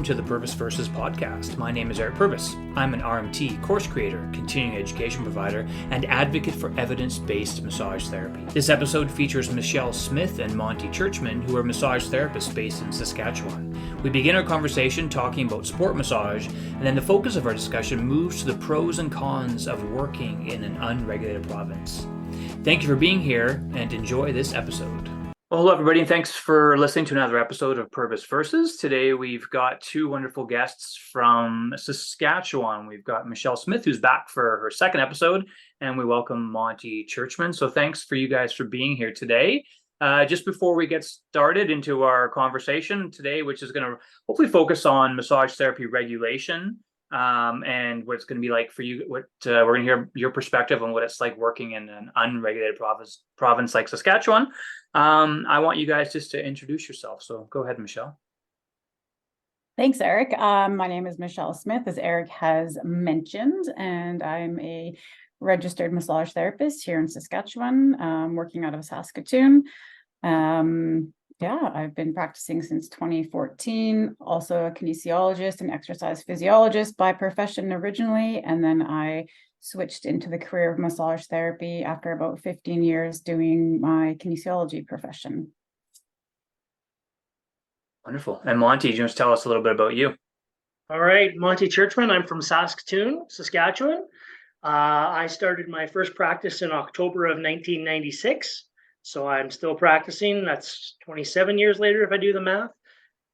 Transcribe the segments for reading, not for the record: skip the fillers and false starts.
welcome to the Purvis Versus podcast. My name is Eric Purvis. I'm an RMT, course creator, continuing education provider, and advocate for evidence-based massage therapy. This episode features Michelle Smith and Monty Churchman, who are massage therapists based in Saskatchewan. We begin our conversation talking about sport massage, and then the focus of our discussion moves to the pros and cons of working in an unregulated province. Thank you for being here, and enjoy this episode. Well, hello, everybody, and thanks for listening to another episode of Purvis Versus. Today, we've got two wonderful guests from Saskatchewan. We've got Michelle Smith, who's back for her second episode, and we welcome Monty Churchman. So thanks for you guys for being here today. Just before we get started into our conversation today, which is going to hopefully focus on massage therapy regulation, and what it's going to be like for you. We're going to hear your perspective on what it's like working in an unregulated province like Saskatchewan. I want you guys just to introduce yourself. So go ahead, Michelle. Thanks, Eric. My name is Michelle Smith, as Eric has mentioned, and I'm a registered massage therapist here in Saskatchewan, working out of Saskatoon. I've been practicing since 2014, also a kinesiologist and exercise physiologist by profession originally, and then I switched into the career of massage therapy after about 15 years doing my kinesiology profession. Wonderful. And Monty, do you want to tell us a little bit about you? All right, Monty Churchman. I'm from Saskatoon, Saskatchewan. I started my first practice in October of 1996. So I'm still practicing. That's 27 years later, if I do the math.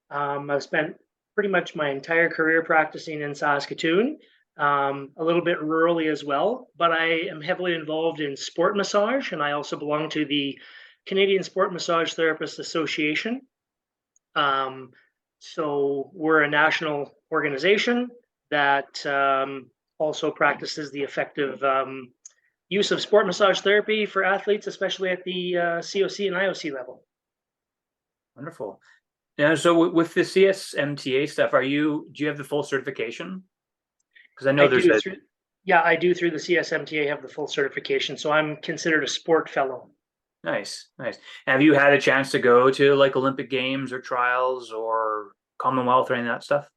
I've spent pretty much my entire career practicing in Saskatoon, a little bit rurally as well, but I am heavily involved in sport massage, and I also belong to the Canadian Sport Massage Therapists Association. So we're a national organization that also practices the effective use of sport massage therapy for athletes, especially at the COC and IOC level. Wonderful. Now, so with the CSMTA stuff, do you have the full certification? Because I know I do through the CSMTA have the full certification. So I'm considered a sport fellow. Nice. Have you had a chance to go to like Olympic Games or trials or Commonwealth or any of that stuff?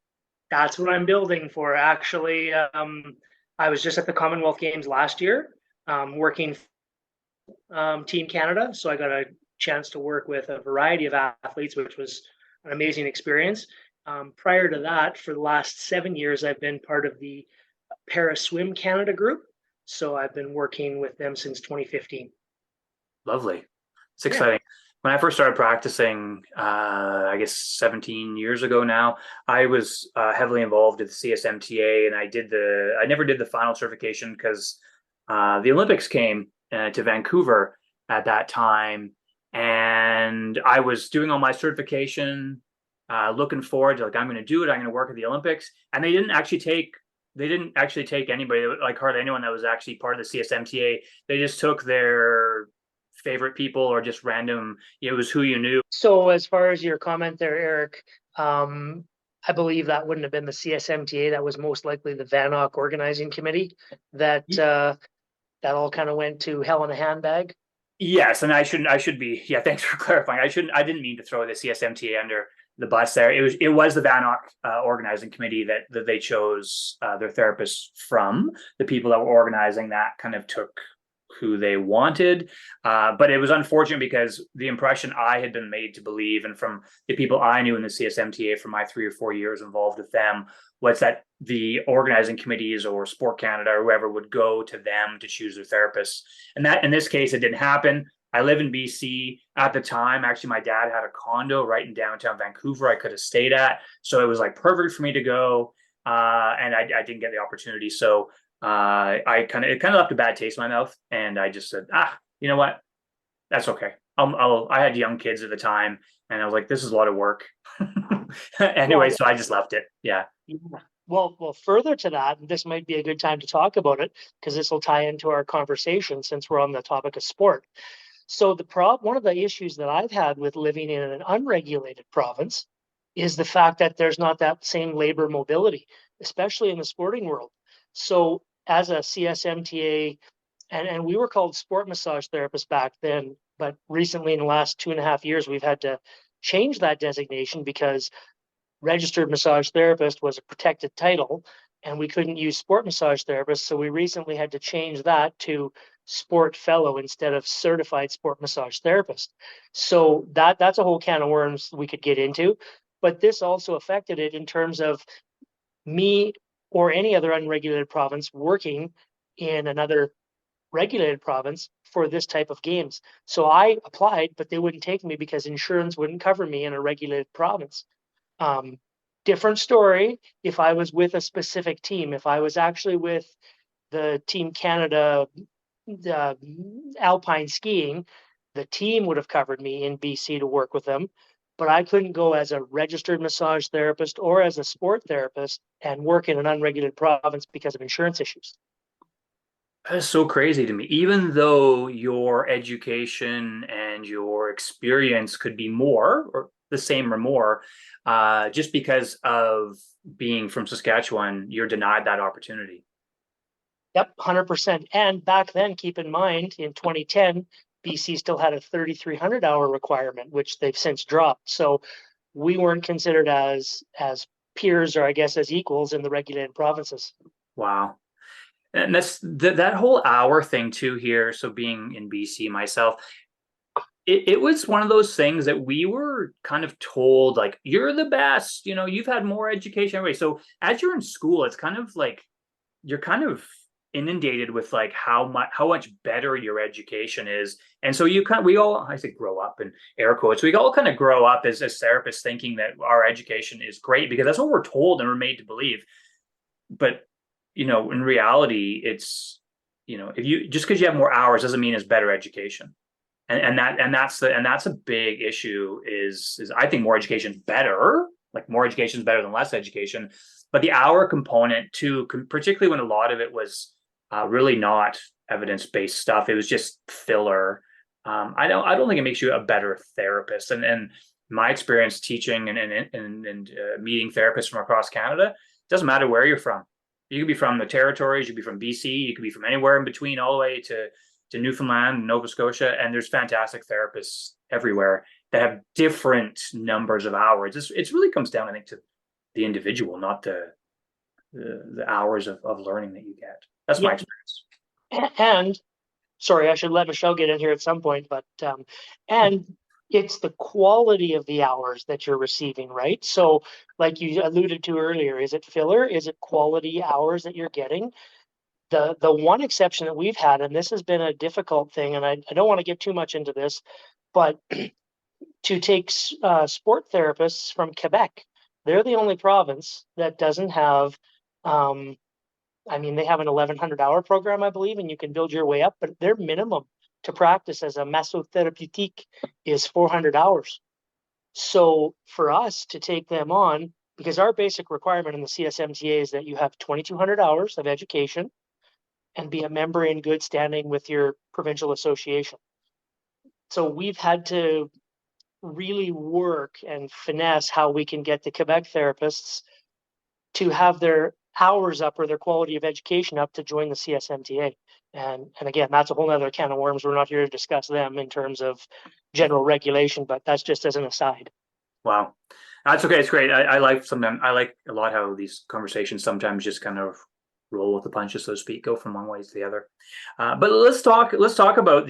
That's what I'm building for. Actually, I was just at the Commonwealth Games last year. Working Team Canada, so I got a chance to work with a variety of athletes, which was an amazing experience. Prior to that, for the last 7 years, I've been part of the Para Swim Canada group, so I've been working with them since 2015. Lovely. It's exciting. When I first started practicing, I guess 17 years ago now, I was heavily involved with the CSMTA, and I never did the final certification because the Olympics came to Vancouver at that time, and I was doing all my certification, looking forward to I'm going to do it. I'm going to work at the Olympics, and they didn't actually take anybody, like hardly anyone that was actually part of the CSMTA. They just took their favorite people or just random. It was who you knew. So as far as your comment there, Eric, I believe that wouldn't have been the CSMTA. That was most likely the VANOC organizing committee that all kind of went to hell in a handbag. Yes, and I should be. Yeah, thanks for clarifying. I didn't mean to throw the CSMTA under the bus there. It was the VANOC organizing committee that they chose their therapists from. The people that were organizing that kind of took who they wanted, but it was unfortunate because the impression I had been made to believe, and from the people I knew in the CSMTA from my 3 or 4 years involved with them, was that the organizing committees or Sport Canada or whoever would go to them to choose their therapists. And that in this case, it didn't happen. I live in BC at the time. Actually, my dad had a condo right in downtown Vancouver I could have stayed at. So it was like perfect for me to go. And I didn't get the opportunity. So it kind of left a bad taste in my mouth. And I just said, you know what? That's okay. I had young kids at the time, and I was like, this is a lot of work. Anyway, so I just left it. Yeah. Well, further to that, this might be a good time to talk about it because this will tie into our conversation since we're on the topic of sport. So one of the issues that I've had with living in an unregulated province is the fact that there's not that same labor mobility, especially in the sporting world. So as a CSMTA, and we were called sport massage therapists back then, but recently in the last 2.5 years, we've had to change that designation because registered massage therapist was a protected title, and we couldn't use sport massage therapist. So we recently had to change that to sport fellow instead of certified sport massage therapist. So that's a whole can of worms we could get into. But this also affected it in terms of me or any other unregulated province working in another regulated province for this type of games. So I applied, but they wouldn't take me because insurance wouldn't cover me in a regulated province. Different story if I was with a specific team. If I was actually with the Team Canada, the alpine skiing, the team would have covered me in BC to work with them, but I couldn't go as a registered massage therapist or as a sport therapist and work in an unregulated province because of insurance issues. That's so crazy to me. Even though your education and your experience could be more or the same or more, just because of being from Saskatchewan, you're denied that opportunity. Yep, 100%. And back then, keep in mind, in 2010, BC still had a 3,300 hour requirement, which they've since dropped. So we weren't considered as peers, or I guess as equals, in the regulated provinces. Wow. And that's that whole hour thing too here. So being in BC myself, it was one of those things that we were kind of told, like, you're the best, you've had more education anyway. So as you're in school, it's kind of like you're kind of inundated with like how much better your education is. And so we all, I say grow up in air quotes, we all kind of grow up as therapists thinking that our education is great because that's what we're told and we're made to believe. But in reality, it's, if you just because you have more hours doesn't mean it's better education. And that's a big issue is I think more education is better, like more education is better than less education. But the hour component too, particularly when a lot of it was really not evidence-based stuff, it was just filler. I don't think it makes you a better therapist. And my experience teaching and meeting therapists from across Canada, it doesn't matter where you're from. You could be from the territories, you could be from BC, you could be from anywhere in between, all the way to Newfoundland, Nova Scotia, and there's fantastic therapists everywhere that have different numbers of hours. It really comes down, I think, to the individual, not the hours of learning that you get. That's my experience. And sorry, I should let Michelle get in here at some point, but and it's the quality of the hours that you're receiving, right? So like you alluded to earlier, is it filler? Is it quality hours that you're getting? The one exception that we've had, and this has been a difficult thing, and I don't want to get too much into this, but to take sport therapists from Quebec, they're the only province that doesn't have, they have an 1,100-hour program, I believe, and you can build your way up, but their minimum to practice as a massotherapeutique is 400 hours. So for us to take them on, because our basic requirement in the CSMTA is that you have 2,200 hours of education and be a member in good standing with your provincial association. So we've had to really work and finesse how we can get the Quebec therapists to have their hours up or their quality of education up to join the CSMTA. And again, that's a whole other can of worms. We're not here to discuss them in terms of general regulation, but that's just as an aside. Wow. That's okay. It's great. I like a lot how these conversations sometimes just kind of roll with the punches, so to speak, go from one way to the other. But let's talk about let's talk about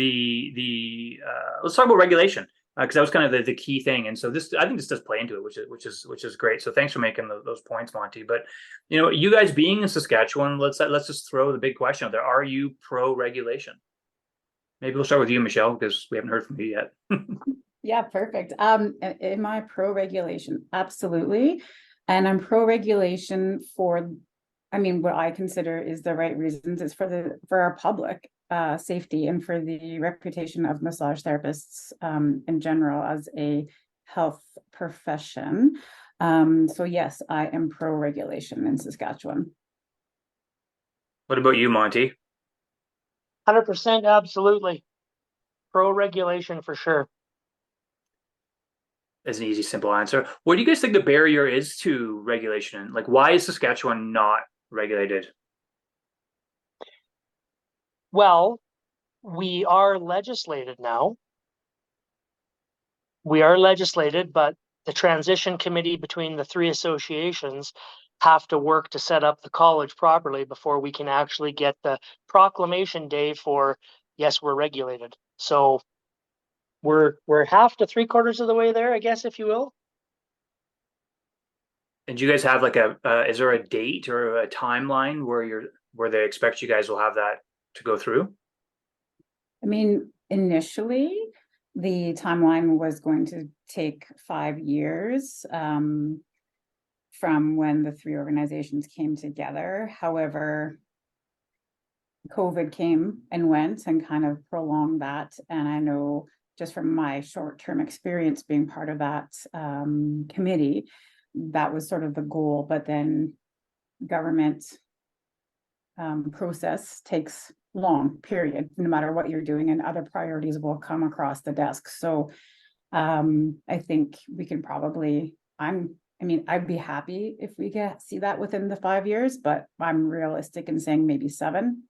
regulation, because that was kind of the key thing. And so I think this does play into it, which is great. So thanks for making those points, Monty. But you guys being in Saskatchewan, let's just throw the big question out there: are you pro regulation? Maybe we'll start with you, Michelle, because we haven't heard from you yet. Yeah, perfect. Am I pro regulation? Absolutely. And I'm pro regulation for, what I consider is the right reasons. It's for our public safety and for the reputation of massage therapists in general as a health profession. So yes, I am pro regulation in Saskatchewan. What about you, Monty? 100%, absolutely. Pro regulation for sure. As an easy, simple answer. What do you guys think the barrier is to regulation? Like, why is Saskatchewan not regulated? Well, we are legislated now. We are legislated, but the transition committee between the three associations have to work to set up the college properly before we can actually get the proclamation day for, yes, we're regulated. So we're half to 3/4 of the way there, I guess, if you will. And do you guys have like is there a date or a timeline where they expect you guys will have that to go through? I mean, initially, the timeline was going to take 5 years from when the three organizations came together. However, COVID came and went and kind of prolonged that. And I know just from my short-term experience being part of that committee, that was sort of the goal. But then government process takes long, period, no matter what you're doing, and other priorities will come across the desk. So I think we can probably, I'd be happy if we see that within the 5 years, but I'm realistic in saying maybe 7.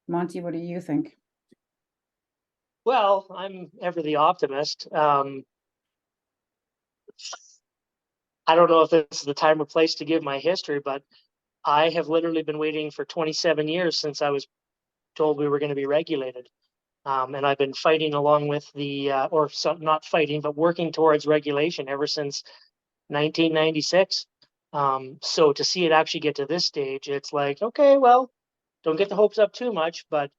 Monty, what do you think? Well, I'm ever the optimist. I don't know if this is the time or place to give my history, but I have literally been waiting for 27 years since I was told we were going to be regulated. And I've been fighting along with not fighting, but working towards regulation ever since 1996. So to see it actually get to this stage, it's like, okay, well, don't get the hopes up too much, but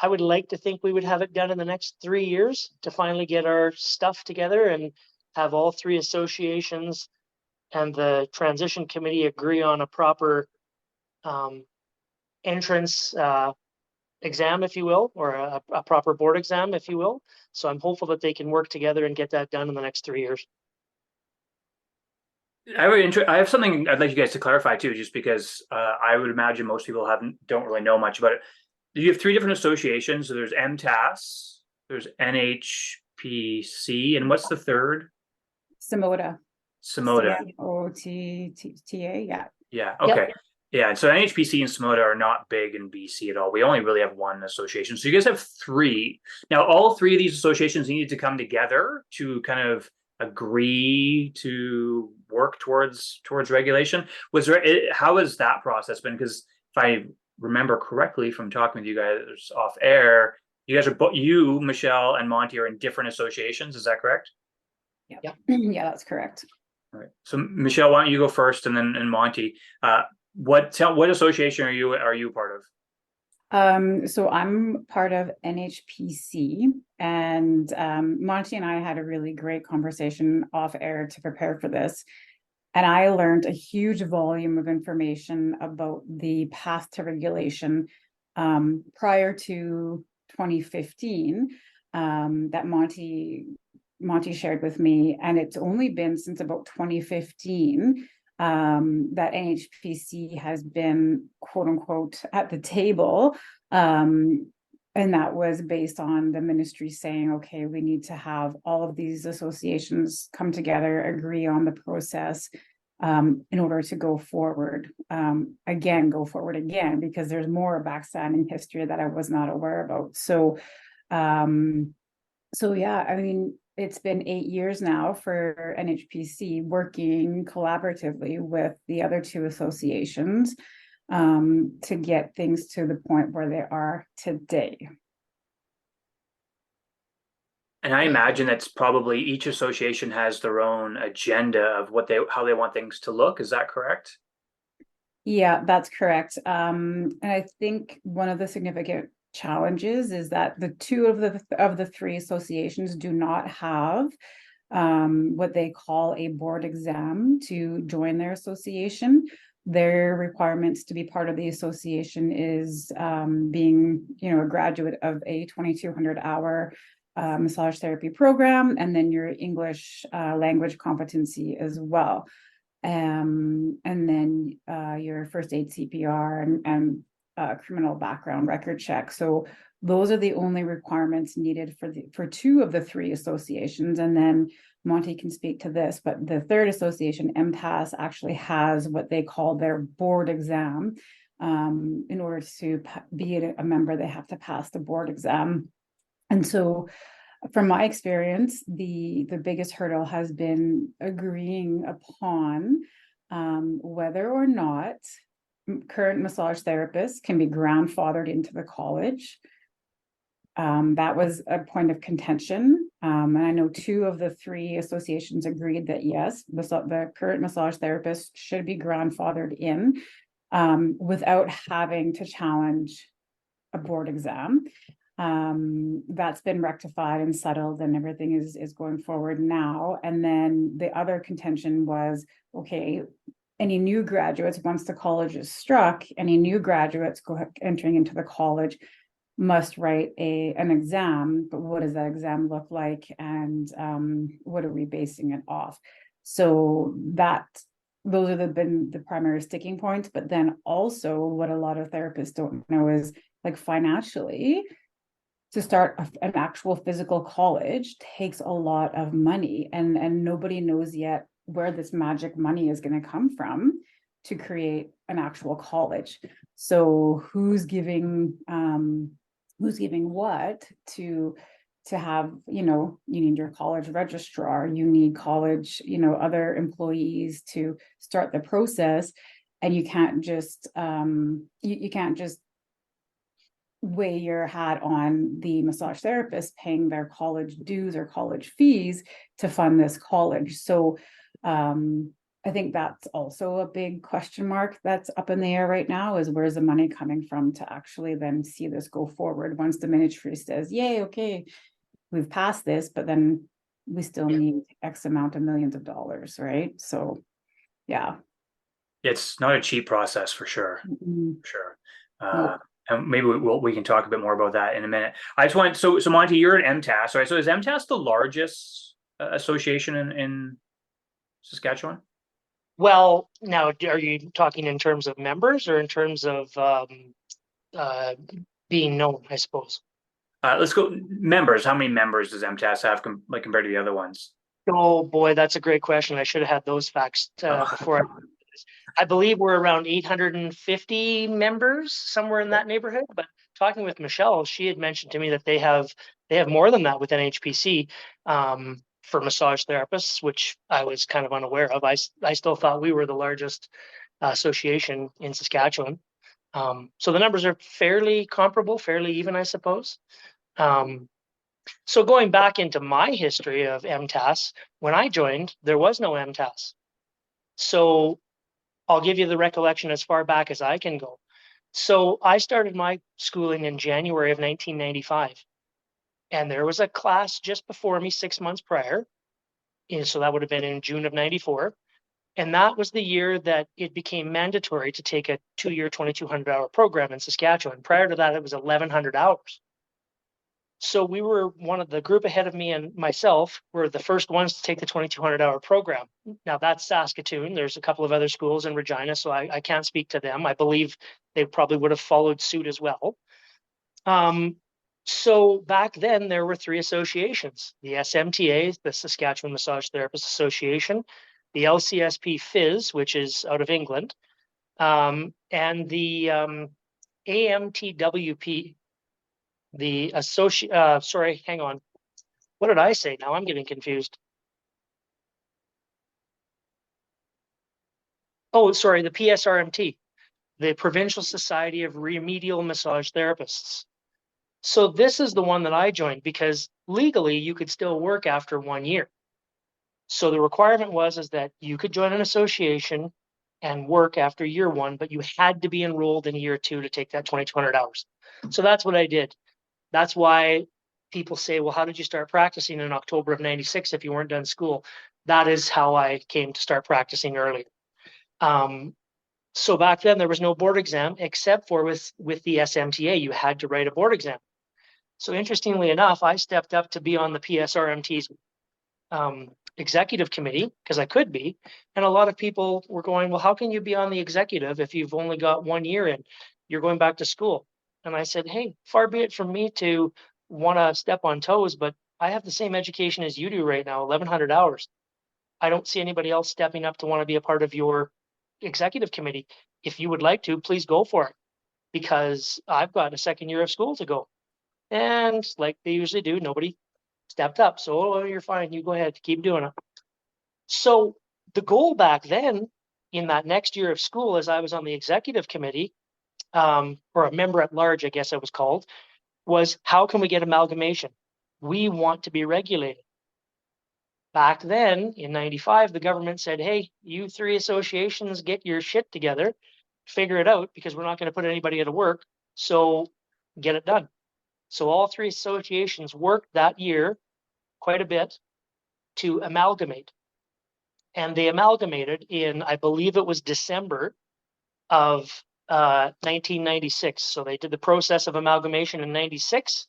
I would like to think we would have it done in the next 3 years to finally get our stuff together and have all three associations and the transition committee agree on a proper entrance exam, if you will, or a proper board exam, if you will. So I'm hopeful that they can work together and get that done in the next 3 years. I have something I'd like you guys to clarify too, just because I would imagine most people don't really know much about it. You have 3 different associations. So there's MTAS, there's NHPC, and what's the third? Samoda. Samoda. CMOTTA, yeah. Yeah, okay. Yep. Yeah, so NHPC and Samoda are not big in BC at all. We only really have 1 association. So you guys have 3. Now, all 3 of these associations need to come together to kind of agree to work towards regulation. How has that process been? Because if I remember correctly from talking with you guys off air, you guys are you, Michelle, and Monty are in different associations. Is that correct? Yeah, yeah, that's correct. All right. So Michelle, why don't you go first, and then Monty. What association are you part of? So I'm part of NHPC, and Monty and I had a really great conversation off air to prepare for this. And I learned a huge volume of information about the path to regulation prior to 2015 that Monty shared with me. And it's only been since about 2015 that NHPC has been, quote unquote, at the table. And that was based on the ministry saying, okay, we need to have all of these associations come together, agree on the process in order to go forward again, because there's more backstanding history that I was not aware about. So yeah, I mean, it's been 8 years now for NHPC working collaboratively with the other 2 associations to get things to the point where they are today. And I imagine that's probably each association has their own agenda of how they want things to look. Is that correct? Yeah, that's correct. And I think one of the significant challenges is that the 2 of the 3 associations do not have what they call a board exam to join their association. Their requirements to be part of the association is being, a graduate of a 2,200-hour massage therapy program, and then your English language competency as well. And then your first aid CPR and criminal background record check. So those are the only requirements needed for 2 of the 3 associations. And then Monty can speak to this, but the 3rd association, MPAS, actually has what they call their board exam. In order to be a member, they have to pass the board exam. And so from my experience, the biggest hurdle has been agreeing upon whether or not current massage therapists can be grandfathered into the college. That was a point of contention. And I know 2 of the 3 associations agreed that yes, the current massage therapists should be grandfathered in without having to challenge a board exam. That's been rectified and settled, and everything is going forward now. And then the other contention was, okay, any new graduates, once the college is struck, any new graduates entering into the college must write an exam, but what does that exam look like, and what are we basing it off? So those have been the primary sticking points. But then also what a lot of therapists don't know is, like, financially, to start an actual physical college takes a lot of money, and nobody knows yet where this magic money is going to come from to create an actual college. So who's giving what to have, you need your college registrar, you need college, other employees to start the process. And you can't just you can't just weigh your hat on the massage therapist paying their college dues or college fees to fund this college. So I think that's also a big question mark that's up in the air right now, is where's the money coming from to actually then see this go forward once the ministry says, yay, okay, we've passed this, but then we still need X amount of millions of dollars, right? So yeah. It's not a cheap process for sure. Mm-hmm. Sure. Nope. And maybe we can talk a bit more about that in a minute. I just want, so Monty, you're at MTAS, right? So is MTAS the largest association in Saskatchewan? Well, now, are you talking in terms of members or in terms of being known, I suppose? Let's go members. How many members does MTAS have compared to the other ones? Oh boy, that's a great question. I should have had those facts before. I believe we're around 850 members, somewhere in that neighborhood. But talking with Michelle, she had mentioned to me that they have more than that within HPC for massage therapists, which I was kind of unaware of. I still thought we were the largest association in Saskatchewan. So the numbers are fairly comparable, fairly even, I suppose. So going back into my history of MTAS, when I joined, there was no MTAS. So I'll give you the recollection as far back as I can go. So I started my schooling in January of 1995. And there was a class just before me 6 months prior. And so that would have been in June of 94. And that was the year that it became mandatory to take a 2-year, 2,200-hour program in Saskatchewan. Prior to that, it was 1,100 hours. So we were one of the group ahead of me and myself were the first ones to take the 2,200-hour program. Now that's Saskatoon. There's a couple of other schools in Regina, so I can't speak to them. I believe they probably would have followed suit as well. So back then there were 3 associations: the SMTA, the Saskatchewan Massage Therapists Association, the LCSP Phys, which is out of England, and the AMTWP. Sorry, hang on. What did I say? Now I'm getting confused. Oh, sorry, the PSRMT, the Provincial Society of Remedial Massage Therapists. So this is the one that I joined because legally you could still work after 1 year. So the requirement is that you could join an association and work after year 1, but you had to be enrolled in year 2 to take that 2,200 hours. So that's what I did. That's why people say, well, how did you start practicing in October of 96 if you weren't done school? That is how I came to start practicing earlier. So back then there was no board exam except for with the SMTA, you had to write a board exam. So interestingly enough, I stepped up to be on the PSRMT's executive committee because I could be. And a lot of people were going, well, how can you be on the executive if you've only got 1 year in? You're going back to school. And I said, hey, far be it from me to want to step on toes, but I have the same education as you do right now, 1,100 hours. I don't see anybody else stepping up to want to be a part of your executive committee. If you would like to, please go for it, because I've got a 2nd year of school to go. And like they usually do, nobody stepped up. So, oh, you're fine. You go ahead, keep doing it. So the goal back then in that next year of school, as I was on the executive committee, or a member at large, I guess it was called, was how can we get amalgamation? We want to be regulated. Back then in 95, the government said, hey, you three associations, get your shit together, figure it out, because we're not going to put anybody out of work. So get it done. So all three associations worked that year quite a bit to amalgamate. And they amalgamated in, I believe it was December of 1996. So they did the process of amalgamation in 96.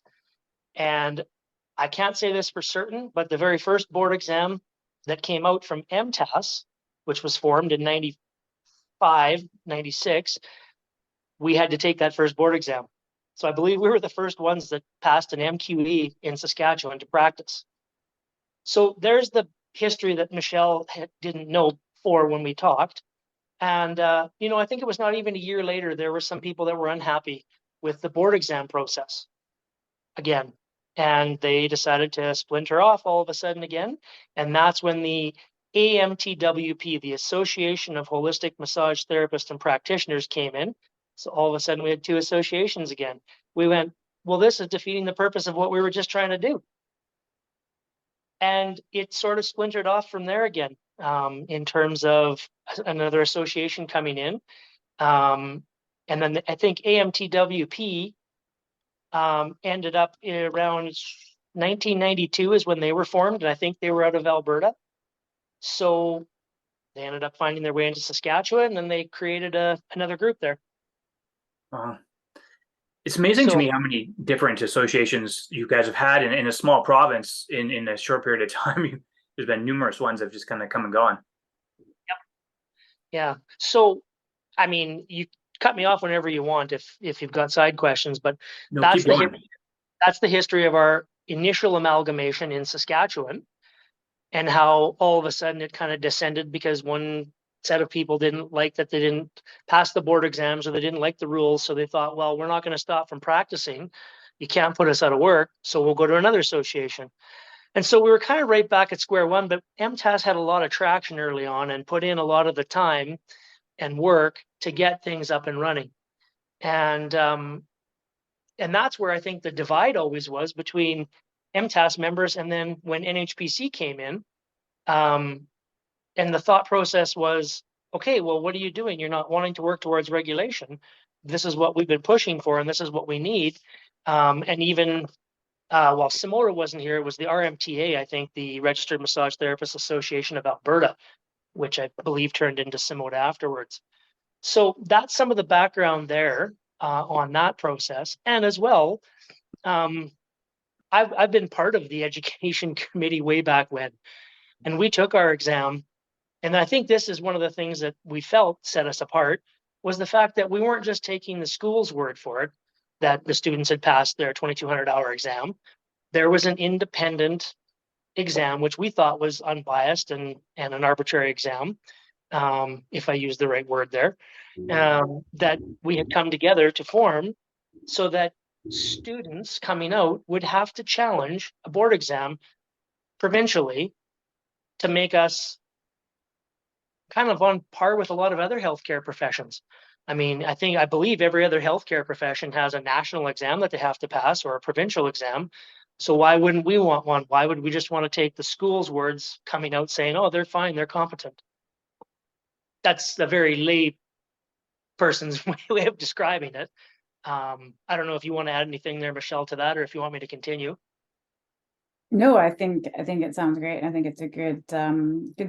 And I can't say this for certain, but the very first board exam that came out from MTAS, which was formed in 95, 96, we had to take that first board exam. So I believe we were the first ones that passed an MQE in Saskatchewan to practice. So there's the history that Michelle didn't know before when we talked. And, I think it was not even a year later, there were some people that were unhappy with the board exam process again. And they decided to splinter off all of a sudden again. And that's when the AMTWP, the Association of Holistic Massage Therapists and Practitioners, came in. So all of a sudden we had two associations again. We went, well, this is defeating the purpose of what we were just trying to do. And it sort of splintered off from there again, in terms of another association coming in. And then I think AMTWP ended up around 1992 is when they were formed, and I think they were out of Alberta. So they ended up finding their way into Saskatchewan, and they created another group there. It's amazing to me how many different associations you guys have had in a small province in a short period of time. There's been numerous ones that have just kind of come and gone. Yep. Yeah. So, I mean, you cut me off whenever you want if you've got side questions, but No, that's keep going. that's the history of our initial amalgamation in Saskatchewan, and how all of a sudden it kind of descended because one set of people didn't like that they didn't pass the board exams, or they didn't like the rules. So they thought, well, we're not going to stop from practicing. You can't put us out of work. So we'll go to another association. And so we were kind of right back at square one, but MTAS had a lot of traction early on and put in a lot of the time and work to get things up and running. And that's where I think the divide always was between MTAS members. And then when NHPC came in, and the thought process was, okay, well, what are you doing? You're not wanting to work towards regulation. This is what we've been pushing for, and this is what we need. And even while Simona wasn't here, it was the RMTA, I think, the Registered Massage Therapists Association of Alberta, which I believe turned into Simona afterwards. So that's some of the background there on that process. And as well, I've been part of the education committee way back when, and we took our exam. And I think this is one of the things that we felt set us apart, was the fact that we weren't just taking the school's word for it, that the students had passed their 2,200-hour exam. There was an independent exam, which we thought was unbiased and an arbitrary exam, if I use the right word there, that we had come together to form so that students coming out would have to challenge a board exam provincially to make us kind of on par with a lot of other healthcare professions. I mean, I believe every other healthcare profession has a national exam that they have to pass, or a provincial exam. So why wouldn't we want one? Why would we just want to take the school's words coming out saying, oh, they're fine, they're competent? That's a very lay person's way of describing it. I don't know if you want to add anything there, Michelle, to that, or if you want me to continue. No, I think it sounds great. I think it's a good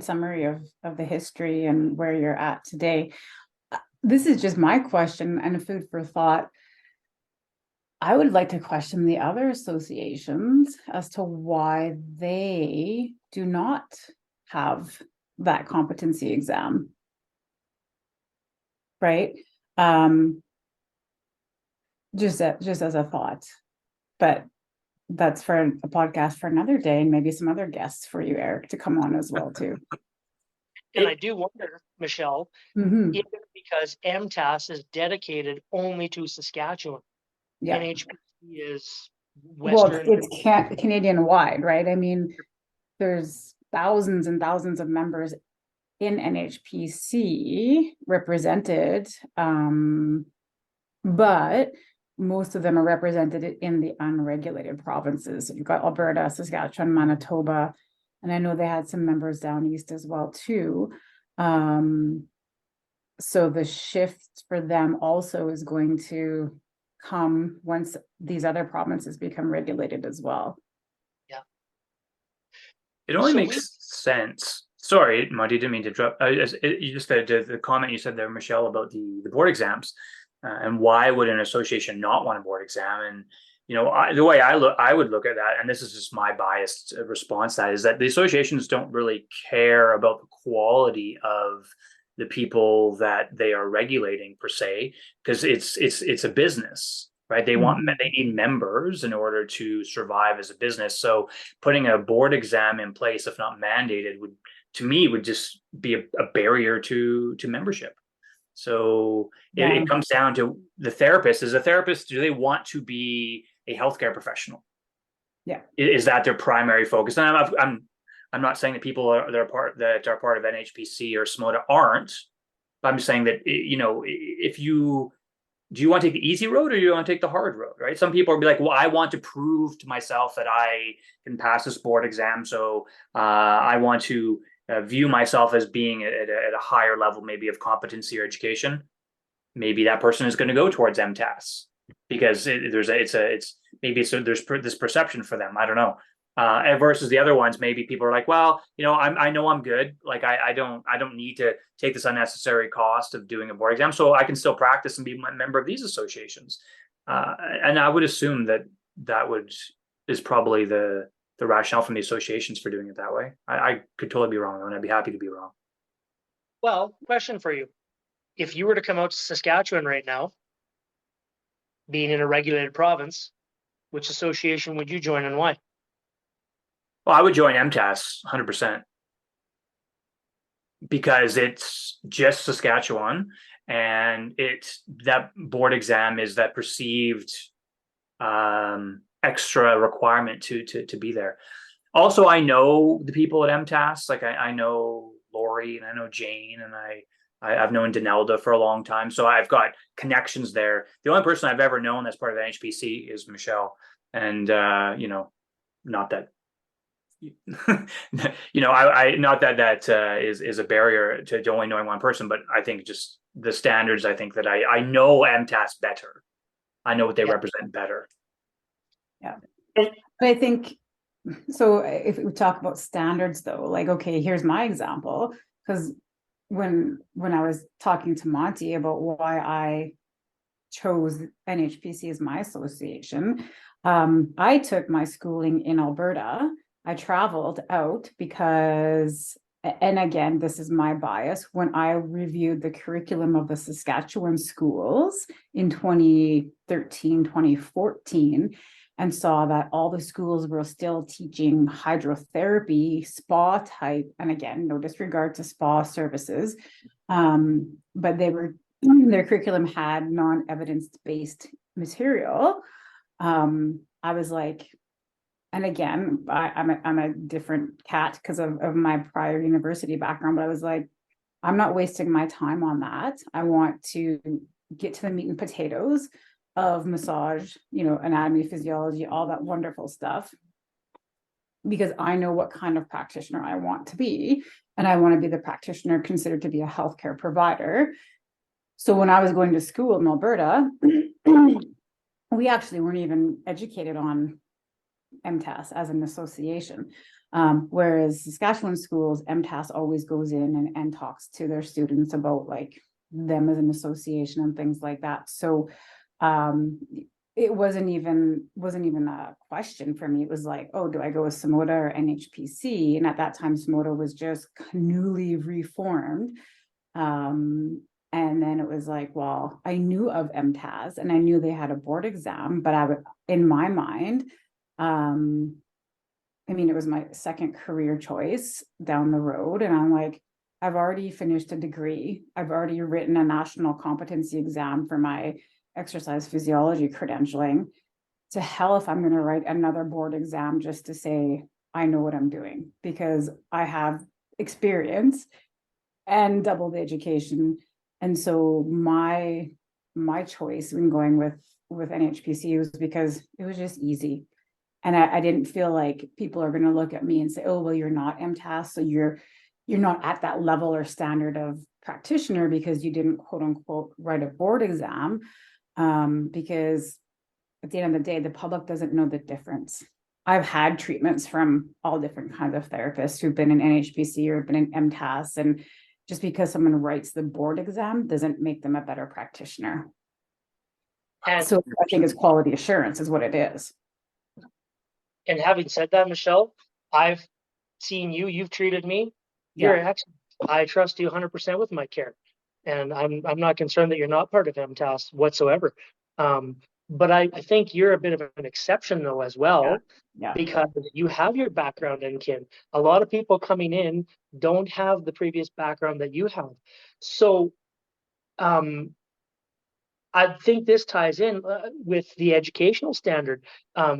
summary of the history and where you're at today. This is just my question and a food for thought. I would like to question the other associations as to why they do not have that competency exam. Right? Just as a thought. But that's for a podcast for another day, and maybe some other guests for you, Eric, to come on as well too. And I do wonder, Michelle, if it's because MTAS is dedicated only to Saskatchewan. Yeah. NHPC is Well, Western. it's Canadian wide, right? I mean, there's thousands and thousands of members in NHPC represented, but most of them are represented in the unregulated provinces. So you've got Alberta, Saskatchewan, Manitoba, and I know they had some members down east as well too. So the shift for them also is going to come once these other provinces become regulated as well. Yeah. It only So makes sense. Sorry, Monty, didn't mean to interrupt. You just the comment you said there, Michelle, about the board exams, and why would an association not want a board exam? And the way I would look at that, and this is just my biased response to that, is that the associations don't really care about the quality of the people that they are regulating per se, because it's a business, right? They need members in order to survive as a business. So putting a board exam in place, if not mandated, would just be a barrier to membership. So it comes down to the therapist. As a therapist, do they want to be a healthcare professional? Yeah. Is that their primary focus? And I'm not saying that people that are part of NHPC or SMOTA aren't. But I'm just saying that if you do, you want to take the easy road or you want to take the hard road, right? Some people will be like, well, I want to prove to myself that I can pass this board exam, so I want to view myself as being at a higher level, maybe of competency or education. Maybe that person is going to go towards MTAS because there's this perception for them. I don't know. And versus the other ones, maybe people are like, well, I know I'm good. Like I don't need to take this unnecessary cost of doing a board exam, so I can still practice and be a member of these associations. And I would assume that is probably the rationale from the associations for doing it that way. I could totally be wrong, and I'd be happy to be wrong. Well, question for you: if you were to come out to Saskatchewan right now, being in a regulated province, which association would you join and why? Well, I would join MTAS 100% because it's just Saskatchewan, and that board exam is that perceived extra requirement to be there. Also, I know the people at MTAS. Like I know Lori and I know Jane, and I've known Danelda for a long time, so I've got connections there. The only person I've ever known that's part of the NHPC is Michelle, and not that. I not that is a barrier to only knowing one person, but I think just the standards. I think that I know MTAS better. I know what they represent better. Yeah, but I think so. If we talk about standards, though, like, okay, here's my example, because when I was talking to Monty about why I chose NHPC as my association, I took my schooling in Alberta. I traveled out because, and again, this is my bias, when I reviewed the curriculum of the Saskatchewan schools in 2013, 2014, and saw that all the schools were still teaching hydrotherapy, spa type, and again, no disregard to spa services, but their curriculum had non-evidence-based material. I was like, and again, I'm a different cat because of my prior university background, but I was like, I'm not wasting my time on that. I want to get to the meat and potatoes of massage, anatomy, physiology, all that wonderful stuff, because I know what kind of practitioner I want to be, and I want to be the practitioner considered to be a healthcare provider. So when I was going to school in Alberta, we actually weren't even educated on MTAS as an association, whereas Saskatchewan schools, MTAS always goes in and talks to their students about like them as an association and things like that. So it wasn't even a question for me. It was like, oh, do I go with SMOTA or NHPC? And at that time, SMOTA was just newly reformed. And then it was like, well, I knew of MTAS and I knew they had a board exam, but in my mind, it was my second career choice down the road. And I'm like, I've already finished a degree. I've already written a national competency exam for my exercise physiology credentialing. to hell if I'm going to write another board exam just to say I know what I'm doing, because I have experience and double the education. And so my choice when going with NHPC was because it was just easy. And I didn't feel like people are going to look at me and say, oh, well, you're not MTAS, so you're not at that level or standard of practitioner because you didn't quote unquote write a board exam. Because at the end of the day, the public doesn't know the difference. I've had treatments from all different kinds of therapists who've been in NHPC or been in MTAS, and just because someone writes the board exam doesn't make them a better practitioner. And so I think it's quality assurance is what it is. And having said that, Michelle, I've seen you've treated me. You're excellent. I trust you 100% with my care. And I'm not concerned that you're not part of MTAS whatsoever. But I think you're a bit of an exception though as well, because you have your background in kin. A lot of people coming in don't have the previous background that you have. So I think this ties in with the educational standard.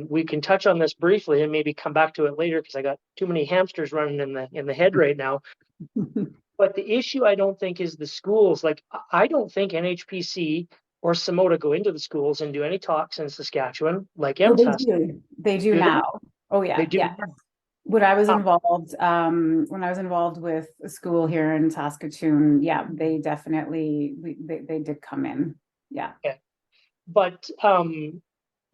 We can touch on this briefly and maybe come back to it later because I got too many hamsters running in the head right now. But the issue I don't think is the schools. Like I don't think NHPC or Samota go into the schools and do any talks in Saskatchewan like MTAS. They do now. Oh yeah, they do. Yeah. When I was involved with a school here in Saskatoon, they definitely they did come in. Yeah. But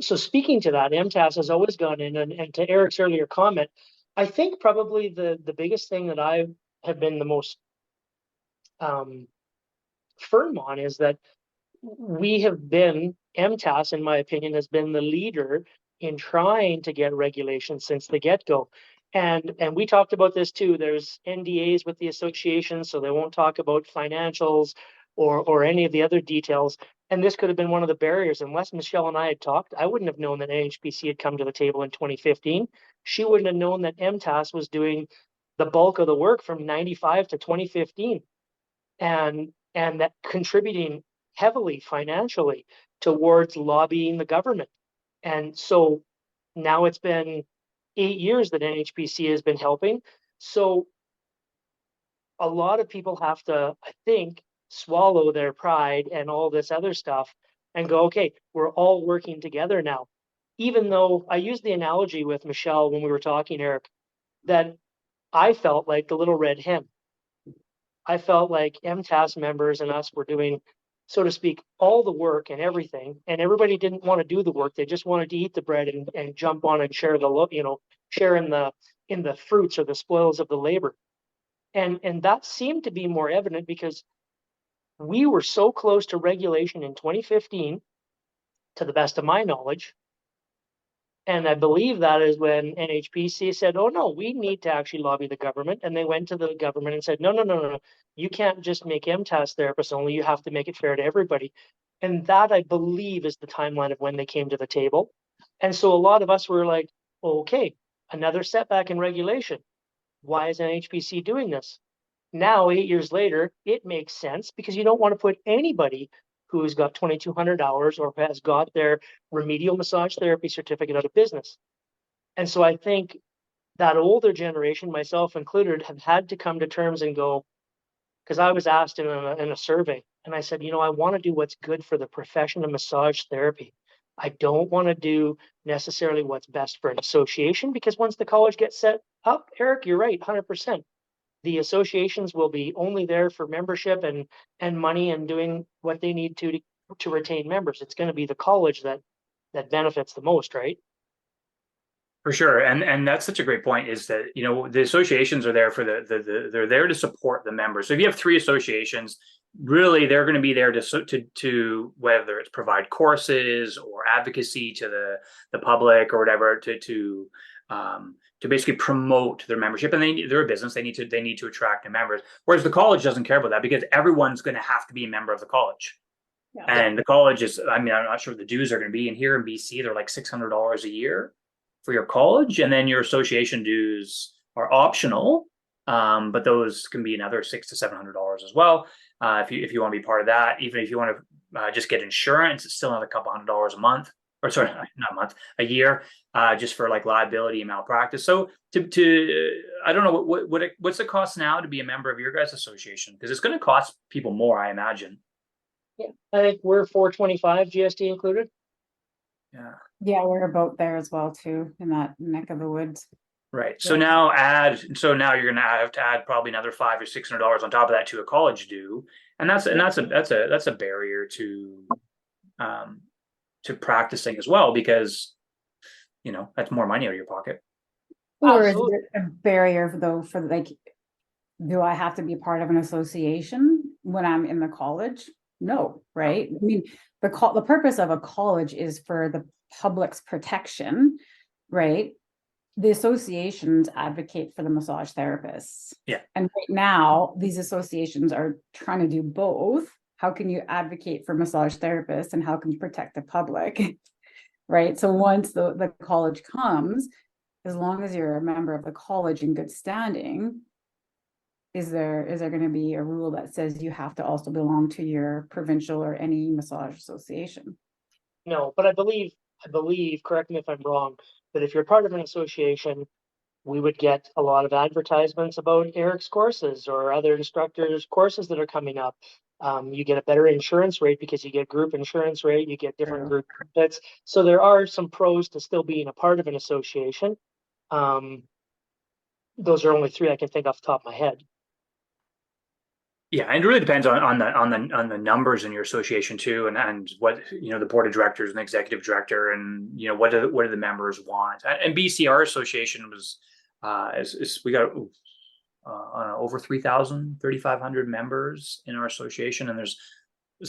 so speaking to that, MTAS has always gone in, and to Eric's earlier comment, I think probably the biggest thing that I have been the most firm on is that we have been, MTAS, in my opinion, has been the leader in trying to get regulation since the get-go. And we talked about this too. There's NDAs with the association, so they won't talk about financials or any of the other details. And this could have been one of the barriers. Unless Michelle and I had talked, I wouldn't have known that NHPC had come to the table in 2015. She wouldn't have known that MTAS was doing the bulk of the work from 95 to 2015. And that contributing heavily financially towards lobbying the government. And so now it's been 8 years that NHPC has been helping. So a lot of people have to, I think, swallow their pride and all this other stuff and go, okay, we're all working together now. Even though I used the analogy with Michelle when we were talking, Eric, that I felt like the little red hen. I felt like MTAS members and us were doing, so to speak, all the work and everything, and everybody didn't want to do the work. They just wanted to eat the bread and jump on and share share in the fruits or the spoils of the labor. And that seemed to be more evident because we were so close to regulation in 2015, to the best of my knowledge. And I believe that is when NHPC said, oh, no, we need to actually lobby the government. And they went to the government and said, no. You can't just make MTAS therapists only. You have to make it fair to everybody. And that, I believe, is the timeline of when they came to the table. And so a lot of us were like, okay, another setback in regulation. Why is NHPC doing this? Now, 8 years later, it makes sense because you don't want to put anybody who's got 2,200 hours or has got their remedial massage therapy certificate out of business. And so I think that older generation, myself included, have had to come to terms and go, because I was asked in a survey, and I said, I want to do what's good for the profession of massage therapy. I don't want to do necessarily what's best for an association, because once the college gets set up, Eric, you're right, 100%. The associations will be only there for membership and money and doing what they need to retain members. It's going to be the college that benefits the most, right? For sure, and that's such a great point. Is that the associations are there for they're there to support the members. So if you have 3 associations, really they're going to be there to whether it's provide courses or advocacy to the public or whatever to basically promote their membership. And they're a business. They need to attract new members. Whereas the college doesn't care about that because everyone's going to have to be a member of the college. Yeah. And the college is, I'm not sure what the dues are going to be. And here in BC, they're like $600 a year for your college. And then your association dues are optional. But those can be another $600 to $700 as well. If you want to be part of that, even if you want to just get insurance, it's still another couple $100 a month. or sorry, not a month, a year, just for like liability and malpractice. So I don't know what's the cost now to be a member of your guys' association? Because it's going to cost people more, I imagine. Yeah, I think we're 425 GST included. Yeah. Yeah, we're about there as well too, in that neck of the woods. Right. So Yeah. now you're gonna have to add probably another $500 or $600 on top of that to a college due. And that's a barrier to practicing as well, because that's more money out of your pocket. Or is Absolutely. it a barrier though for like, do I have to be part of an association when I'm in the college? No, right? I mean, the purpose of a college is for the public's protection, right? The associations advocate for the massage therapists. Yeah. And right now, these associations are trying to do both. How can you advocate for massage therapists and how can you protect the public? Right. So once the college comes, as long as you're a member of the college in good standing, is there going to be a rule that says you have to also belong to your provincial or any massage association? No, but I believe, correct me if I'm wrong, but if you're part of an association, we would get a lot of advertisements about Eric's courses or other instructors' courses that are coming up. You get a better insurance rate because you get group insurance rate, you get different True. group benefits. So there are some pros to still being a part of an association. Those are only three I can think off the top of my head. Yeah, and it really depends on the numbers in your association too, and what the board of directors and the executive director, and what do the members want. And BCR association was we got over 3,500 members in our association, and it's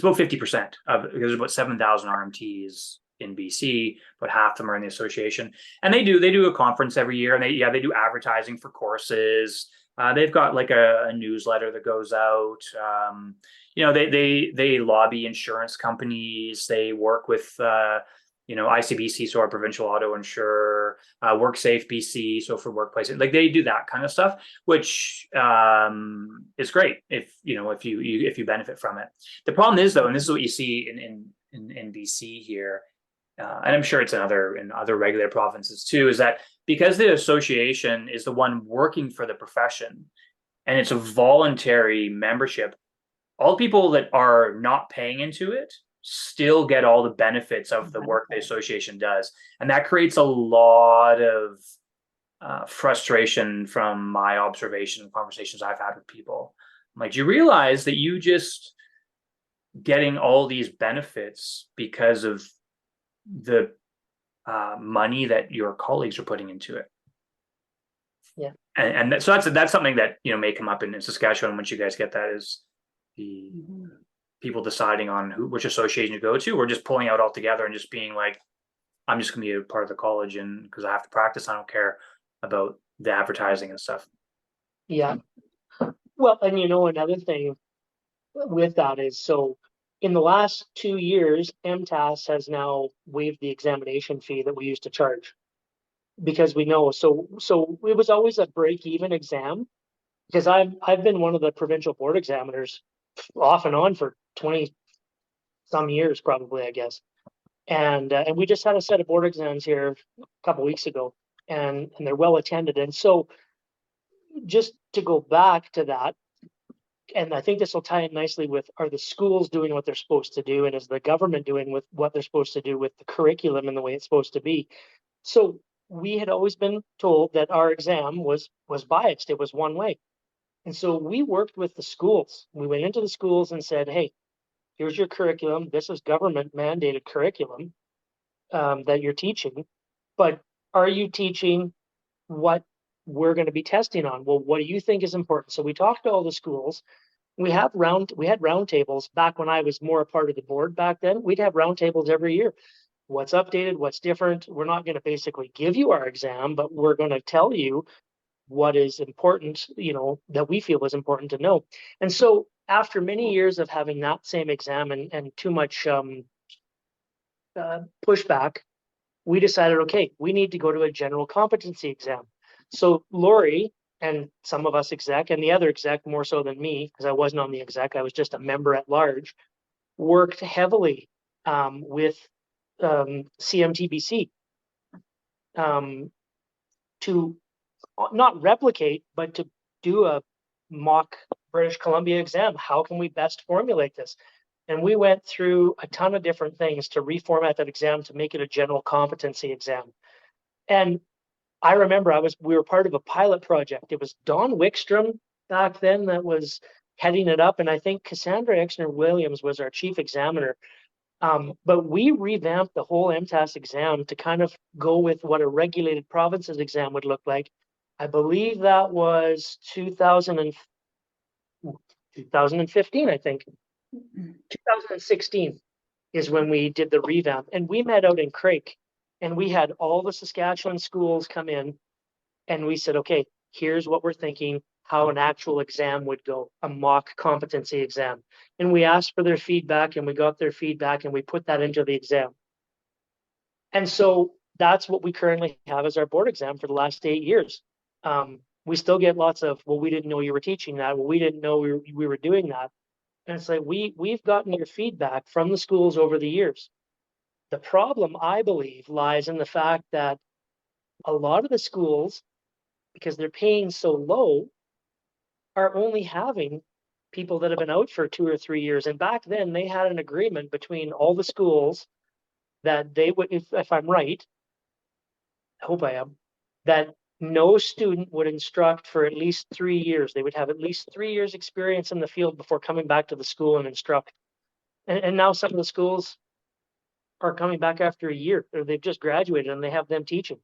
about 50% of, because there's about 7,000 RMTs in BC, but half of them are in the association, and they do a conference every year, and they do advertising for courses. They've got like a newsletter that goes out. They lobby insurance companies. They work with ICBC, so our provincial auto insurer, WorkSafe BC, so for workplace, like they do that kind of stuff, which is great if you benefit from it. The problem is though, and this is what you see in BC here, and I'm sure it's in other regulated provinces too, is that because the association is the one working for the profession and it's a voluntary membership, all people that are not paying into it still get all the benefits of the work the association does. And that creates a lot of frustration from my observation and conversations I've had with people. I'm like, do you realize that you just getting all these benefits because of the money that your colleagues are putting into it? Yeah. And so that's something that may come up in Saskatchewan once you guys get that, is the people deciding on which association to go to, or just pulling out altogether and just being like, I'm just going to be a part of the college, and because I have to practice, I don't care about the advertising and stuff. Yeah. Well, and another thing with that is, so in the last 2 years, MTAS has now waived the examination fee that we used to charge, because we know, so it was always a break-even exam, because I've been one of the provincial board examiners off and on for 20 some years, probably, I guess. And we just had a set of board exams here a couple weeks ago, and they're well attended. And so just to go back to that, and I think this will tie in nicely with, are the schools doing what they're supposed to do, and is the government doing with what they're supposed to do with the curriculum and the way it's supposed to be? So we had always been told that our exam was biased. It was one way. And so we worked with the schools. We went into the schools and said, hey, here's your curriculum. This is government mandated curriculum that you're teaching, but are you teaching what we're going to be testing on? Well, what do you think is important? So we talked to all the schools. We had roundtables back when I was more a part of the board back then. We'd have roundtables every year. What's updated? What's different? We're not going to basically give you our exam, but we're going to tell you what is important, that we feel is important to know. And so after many years of having that same exam and too much pushback, we decided, okay, we need to go to a general competency exam. So Lori and some of us exec, and the other exec more so than me, because I wasn't on the exec, I was just a member at large, worked heavily with CMTBC to not replicate, but to do a mock British Columbia exam. How can we best formulate this? And we went through a ton of different things to reformat that exam to make it a general competency exam. And I remember we were part of a pilot project. It was Don Wickstrom back then that was heading it up. And I think Cassandra Exner-Williams was our chief examiner. But we revamped the whole MTAS exam to kind of go with what a regulated provinces exam would look like. I believe that was 2015, I think. 2016 is when we did the revamp. And we met out in Churc, and we had all the Saskatchewan schools come in, and we said, okay, here's what we're thinking, how an actual exam would go, a mock competency exam. And we asked for their feedback, and we got their feedback, and we put that into the exam. And so that's what we currently have as our board exam for the last 8 years. We still get lots of, well, we didn't know you were teaching that. Well, we didn't know we were doing that. And it's like, we've gotten your feedback from the schools over the years. The problem, I believe, lies in the fact that a lot of the schools, because they're paying so low, are only having people that have been out for 2 or 3 years. And back then they had an agreement between all the schools that they would, if I'm right, I hope I am, that no student would instruct for at least 3 years. They would have at least 3 years experience in the field before coming back to the school and instruct. And now some of the schools are coming back after a year, or they've just graduated and they have them teaching.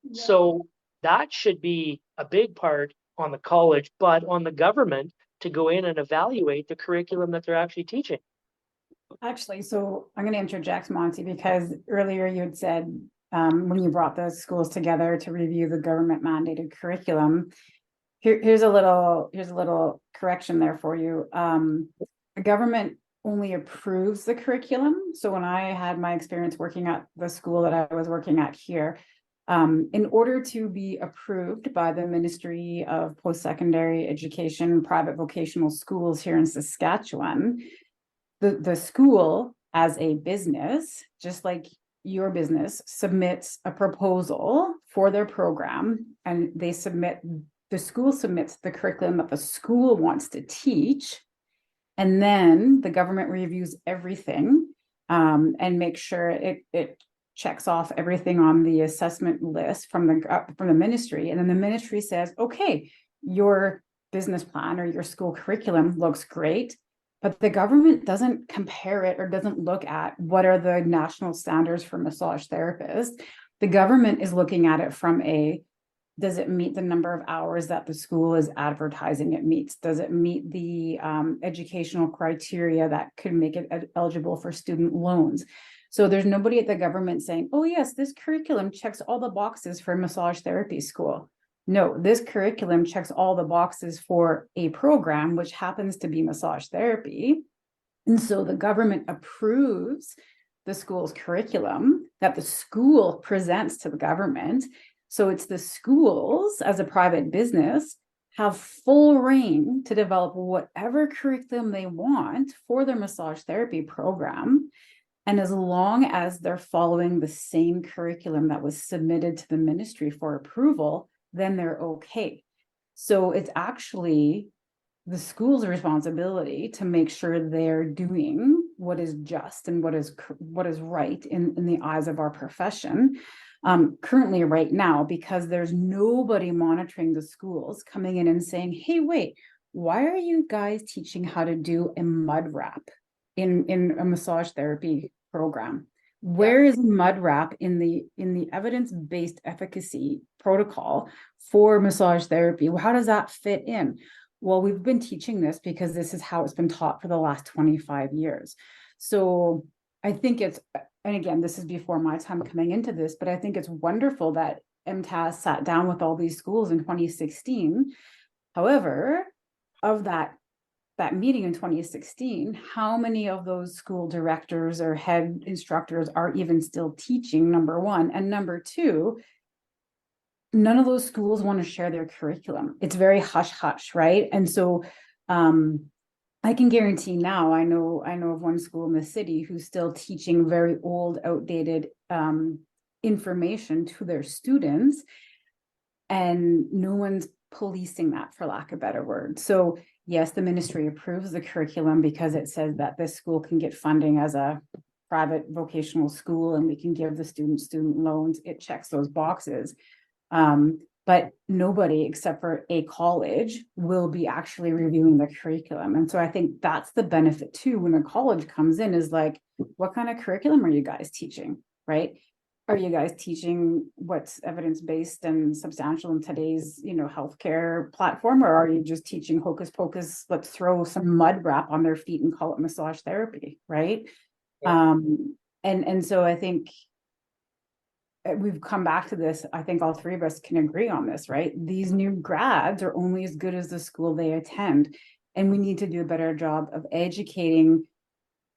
Yeah. So that should be a big part on the college, but on the government to go in and evaluate the curriculum that they're actually teaching. Actually, so I'm going to interject, Monty, because earlier you had said when you brought the schools together to review the government mandated curriculum, here's a little correction there for you. The government only approves the curriculum. So when I had my experience working at the school that I was working at here, in order to be approved by the Ministry of Post-Secondary Education, private vocational schools here in Saskatchewan, the school as a business, just like your business, submits a proposal for their program, and the school submits the curriculum that the school wants to teach, and then the government reviews everything and makes sure it checks off everything on the assessment list from the ministry, and then the ministry says, okay, your business plan or your school curriculum looks great. But the government doesn't compare it or doesn't look at what are the national standards for massage therapists. The government is looking at it from does it meet the number of hours that the school is advertising it meets? Does it meet the educational criteria that could make it eligible for student loans? So there's nobody at the government saying, oh yes, this curriculum checks all the boxes for massage therapy school. No, this curriculum checks all the boxes for a program, which happens to be massage therapy. And so the government approves the school's curriculum that the school presents to the government. So it's the schools, as a private business, have full reign to develop whatever curriculum they want for their massage therapy program. And as long as they're following the same curriculum that was submitted to the ministry for approval, then they're okay. So it's actually the school's responsibility to make sure they're doing what is just and what is right in the eyes of our profession. Currently right now, because there's nobody monitoring the schools coming in and saying, hey, wait, why are you guys teaching how to do a mud wrap in a massage therapy program? Where is mud wrap in the evidence-based efficacy protocol for massage therapy? How does that fit in? Well, we've been teaching this because this is how it's been taught for the last 25 years. So I think and again, this is before my time coming into this, but I think it's wonderful that MTAS sat down with all these schools in 2016. However, of that meeting in 2016, how many of those school directors or head instructors are even still teaching, number one? And number two, none of those schools want to share their curriculum. It's very hush-hush, right? And so I can guarantee now, I know of one school in the city who's still teaching very old, outdated information to their students, and no one's policing that, for lack of a better word. So yes, the ministry approves the curriculum because it says that this school can get funding as a private vocational school, and we can give the student loans. It checks those boxes. But nobody except for a college will be actually reviewing the curriculum. And so I think that's the benefit too, when a college comes in, is like, what kind of curriculum are you guys teaching, right? Are you guys teaching what's evidence-based and substantial in today's, healthcare platform? Or are you just teaching hocus pocus, let's throw some mud wrap on their feet and call it massage therapy, right? Yeah. And so I think we've come back to this. I think all three of us can agree on this, right? These new grads are only as good as the school they attend. And we need to do a better job of educating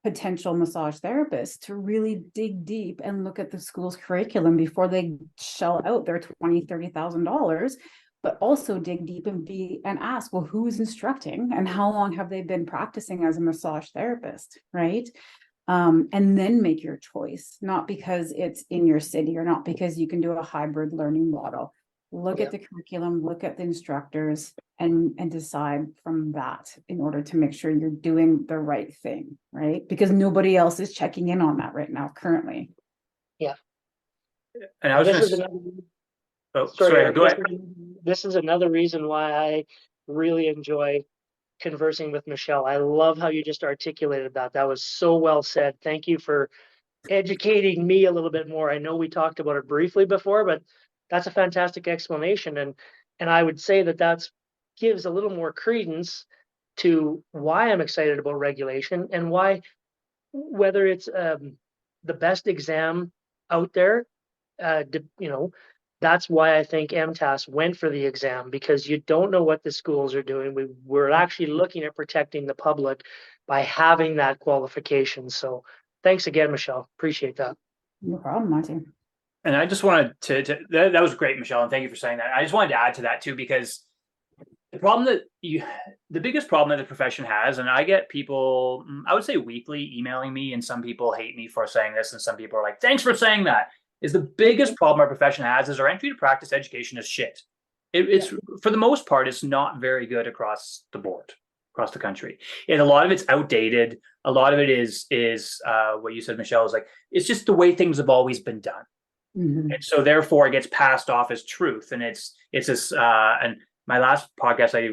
potential massage therapists to really dig deep and look at the school's curriculum before they shell out their $20,000-$30,000, but also dig deep and ask, well, who's instructing and how long have they been practicing as a massage therapist, right? And then make your choice, not because it's in your city or not because you can do a hybrid learning model. Look at the curriculum, look at the instructors, and decide from that in order to make sure you're doing the right thing, right? Because nobody else is checking in on that right now, currently. Yeah. And I was This going is to, another, oh, sorry, sorry, go ahead. this is another reason why I really enjoy conversing with Michelle. I love how you just articulated that. That was so well said. Thank you for educating me a little bit more. I know we talked about it briefly before, but that's a fantastic explanation. And I would say that gives a little more credence to why I'm excited about regulation, and why, whether it's the best exam out there, that's why I think MTAS went for the exam, because you don't know what the schools are doing. We're actually looking at protecting the public by having that qualification. So thanks again, Michelle. Appreciate that. No problem, Monty. And I just wanted to that was great, Michelle, and thank you for saying that. I just wanted to add to that too, because the biggest problem that the profession has, and I get people, I would say weekly, emailing me, and some people hate me for saying this, and some people are like, thanks for saying that, is the biggest problem our profession has is our entry to practice education is shit. It's for the most part, it's not very good across the board, across the country. And a lot of it's outdated. A lot of it is what you said, Michelle, is like, it's just the way things have always been done. Mm-hmm. And so therefore it gets passed off as truth. And it's this, and my last podcast I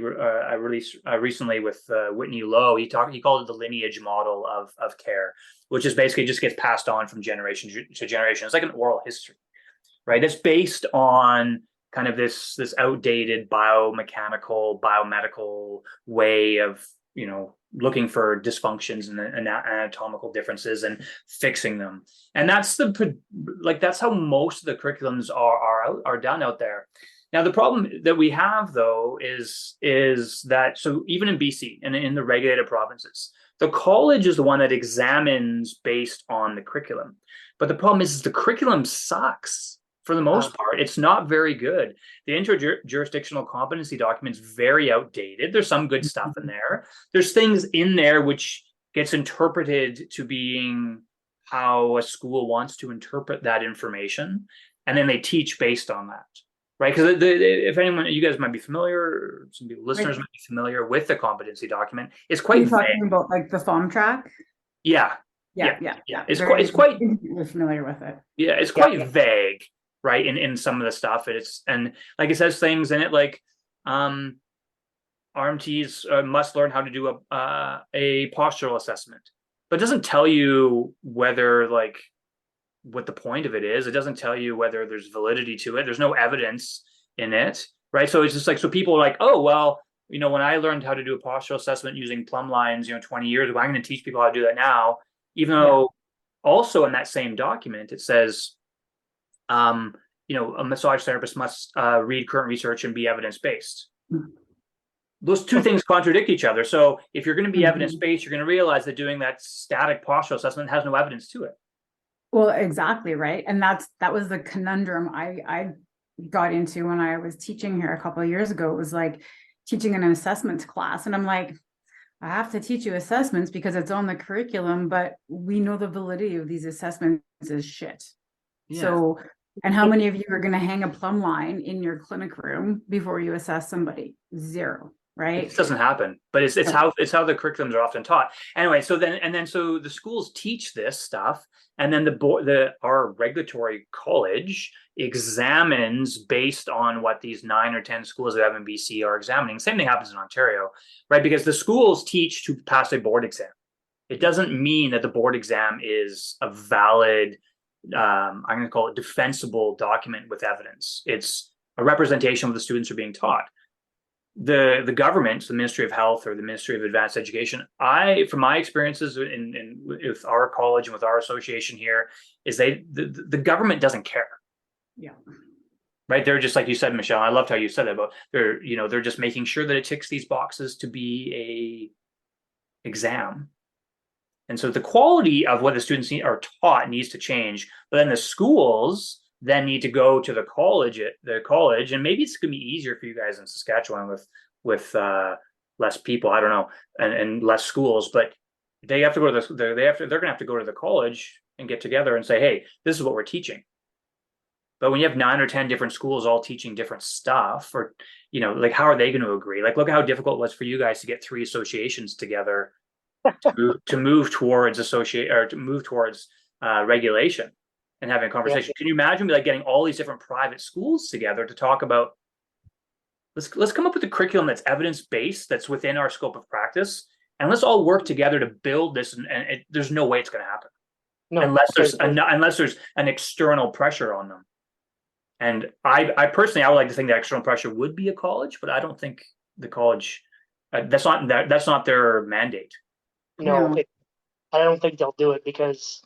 released recently with Whitney Lowe, he called it the lineage model of care, which is basically just gets passed on from generation to generation. It's like an oral history, right? It's based on kind of this outdated biomechanical, biomedical way of, looking for dysfunctions and anatomical differences and fixing them. And that's that's how most of the curriculums are done out there. Now, the problem that we have, though, is that, so even in BC and in the regulated provinces, the college is the one that examines based on the curriculum. But the problem is the curriculum sucks. For the most part, it's not very good. The interjurisdictional competency document's very outdated. There's some good stuff in there. There's things in there which gets interpreted to being how a school wants to interpret that information, and then they teach based on that, right? Because if anyone, you guys might be familiar, or some people, listeners might be familiar with the competency document. It's quite You're talking about like the FOM track? Yeah. It's quite familiar with it. Yeah, it's quite vague. Right, in some of the stuff, and like it says things in it like RMTs must learn how to do a postural assessment, but it doesn't tell you whether, like, what the point of it is. It doesn't tell you whether there's validity to it. There's no evidence in it, right? So it's just like, so people are like, oh well, when I learned how to do a postural assessment using plumb lines, 20 years ago, I'm going to teach people how to do that now, even though also in that same document it says, a massage therapist must read current research and be evidence-based. Mm-hmm. Those two things contradict each other. So if you're going to be evidence-based, you're going to realize that doing that static postural assessment has no evidence to it. Well, exactly, right. And that was the conundrum I got into when I was teaching here a couple of years ago. It was like teaching an assessments class. And I'm like, I have to teach you assessments because it's on the curriculum, but we know the validity of these assessments is shit. Yeah. So, and how many of you are going to hang a plumb line in your clinic room before you assess somebody? Zero, right? It doesn't happen, but it's how the curriculums are often taught. Anyway, so the schools teach this stuff, and then our regulatory college examines based on what these 9 or 10 schools that have in BC are examining. Same thing happens in Ontario, right? Because the schools teach to pass a board exam. It doesn't mean that the board exam is a valid, I'm going to call it defensible document with evidence. It's a representation of what the students are being taught. The government, the Ministry of Health or the Ministry of Advanced Education, from my experiences with our college and with our association here, is the government doesn't care. Yeah. Right. They're just like you said, Michelle. I loved how you said that about they're just making sure that it ticks these boxes to be a exam. And so the quality of what the students are taught needs to change, but then the schools then need to go to the college, and maybe it's going to be easier for you guys in Saskatchewan with less people, I don't know, and less schools, but they have to go to they're going to have to go to the college and get together and say, hey, this is what we're teaching. But when you have 9 or 10 different schools all teaching different stuff, or like, how are they going to agree? Like, look how difficult it was for you guys to get 3 associations together to move towards regulation and having a conversation. Yeah. Can you imagine like getting all these different private schools together to talk about, let's come up with a curriculum that's evidence-based, that's within our scope of practice, and let's all work together to build this, and there's no way it's going to happen. No, unless there's an external pressure on them. And I personally, I would like to think that external pressure would be a college, but I don't think the college, that's not their mandate. No, I don't think they'll do it, because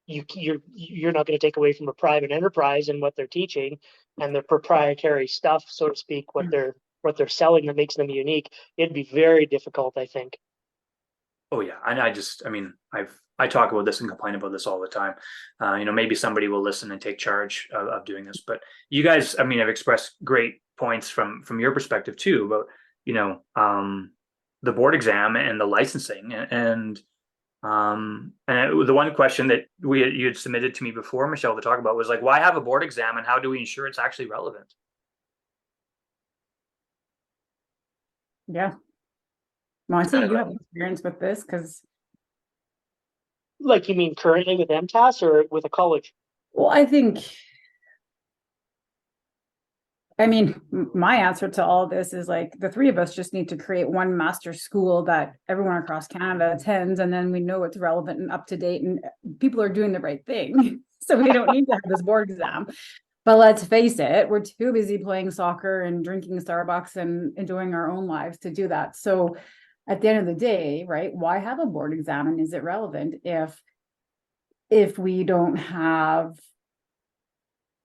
you're not going to take away from a private enterprise and what they're teaching and their proprietary stuff, so to speak, what they're selling that makes them unique. It'd be very difficult, I think. Oh yeah, and I talk about this and complain about this all the time. Maybe somebody will listen and take charge of doing this, but you guys, have expressed great points from your perspective too about the board exam and the licensing, and the one question that you had submitted to me before, Michelle, to talk about was like, why have a board exam and how do we ensure it's actually relevant? Yeah. Monty, you have experience with this, because... Like, you mean currently with MTAS or with a college? Well, my answer to all this is like, the 3 of us just need to create one master school that everyone across Canada attends, and then we know it's relevant and up to date and people are doing the right thing. So we don't need to have this board exam. But let's face it, we're too busy playing soccer and drinking Starbucks and enjoying our own lives to do that. So at the end of the day, right, why have a board exam, and is it relevant if we don't have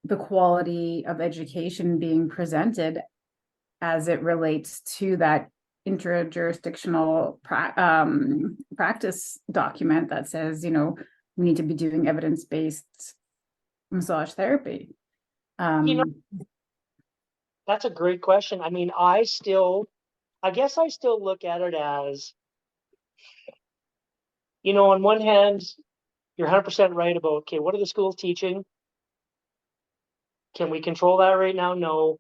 the quality of education being presented as it relates to that intra-jurisdictional practice document that says, we need to be doing evidence-based massage therapy? That's a great question. I guess I still look at it as, on one hand, you're 100% right about, okay, what are the schools teaching? Can we control that right now? No.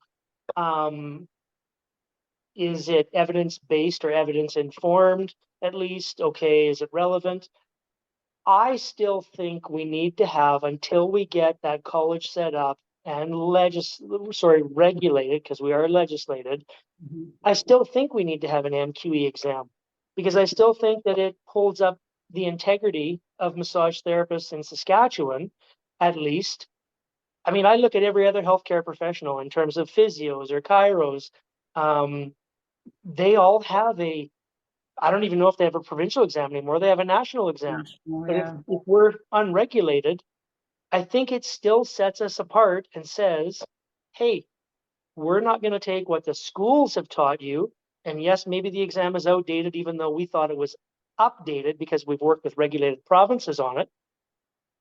Is it evidence-based or evidence-informed, at least? Okay, is it relevant? I still think we need to have, until we get that college set up and regulated, because we are legislated, I still think we need to have an MQE exam, because I still think that it holds up the integrity of massage therapists in Saskatchewan, at least. I look at every other healthcare professional in terms of physios or chiros. They all have I don't even know if they have a provincial exam anymore. They have a national exam. But if we're unregulated, I think it still sets us apart and says, hey, we're not going to take what the schools have taught you. And yes, maybe the exam is outdated, even though we thought it was updated because we've worked with regulated provinces on it.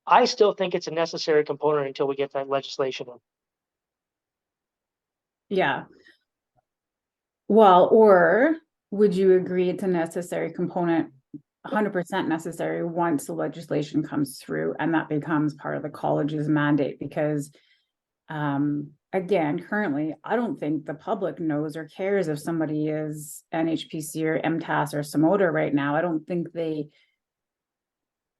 I still think it's a necessary component until we get that legislation in. Yeah. Well, or would you agree it's a necessary component, 100% necessary once the legislation comes through and that becomes part of the college's mandate? Because again, currently, I don't think the public knows or cares if somebody is NHPC or MTAS or SMOTA right now. I don't think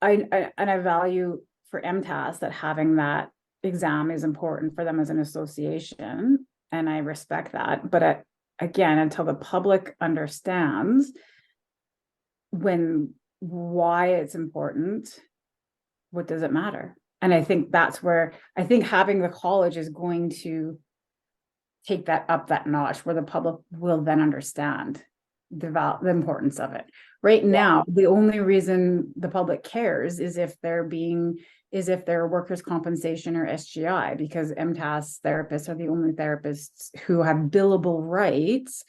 I value for MTAS that having that exam is important for them as an association, and I respect that. But again, until the public understands why it's important, what does it matter? And I think that's where I think having the college is going to take that up that notch, where the public will then understand the importance of it. Right now, the only reason the public cares is if they're workers' compensation or SGI, because MTAS therapists are the only therapists who have billable rights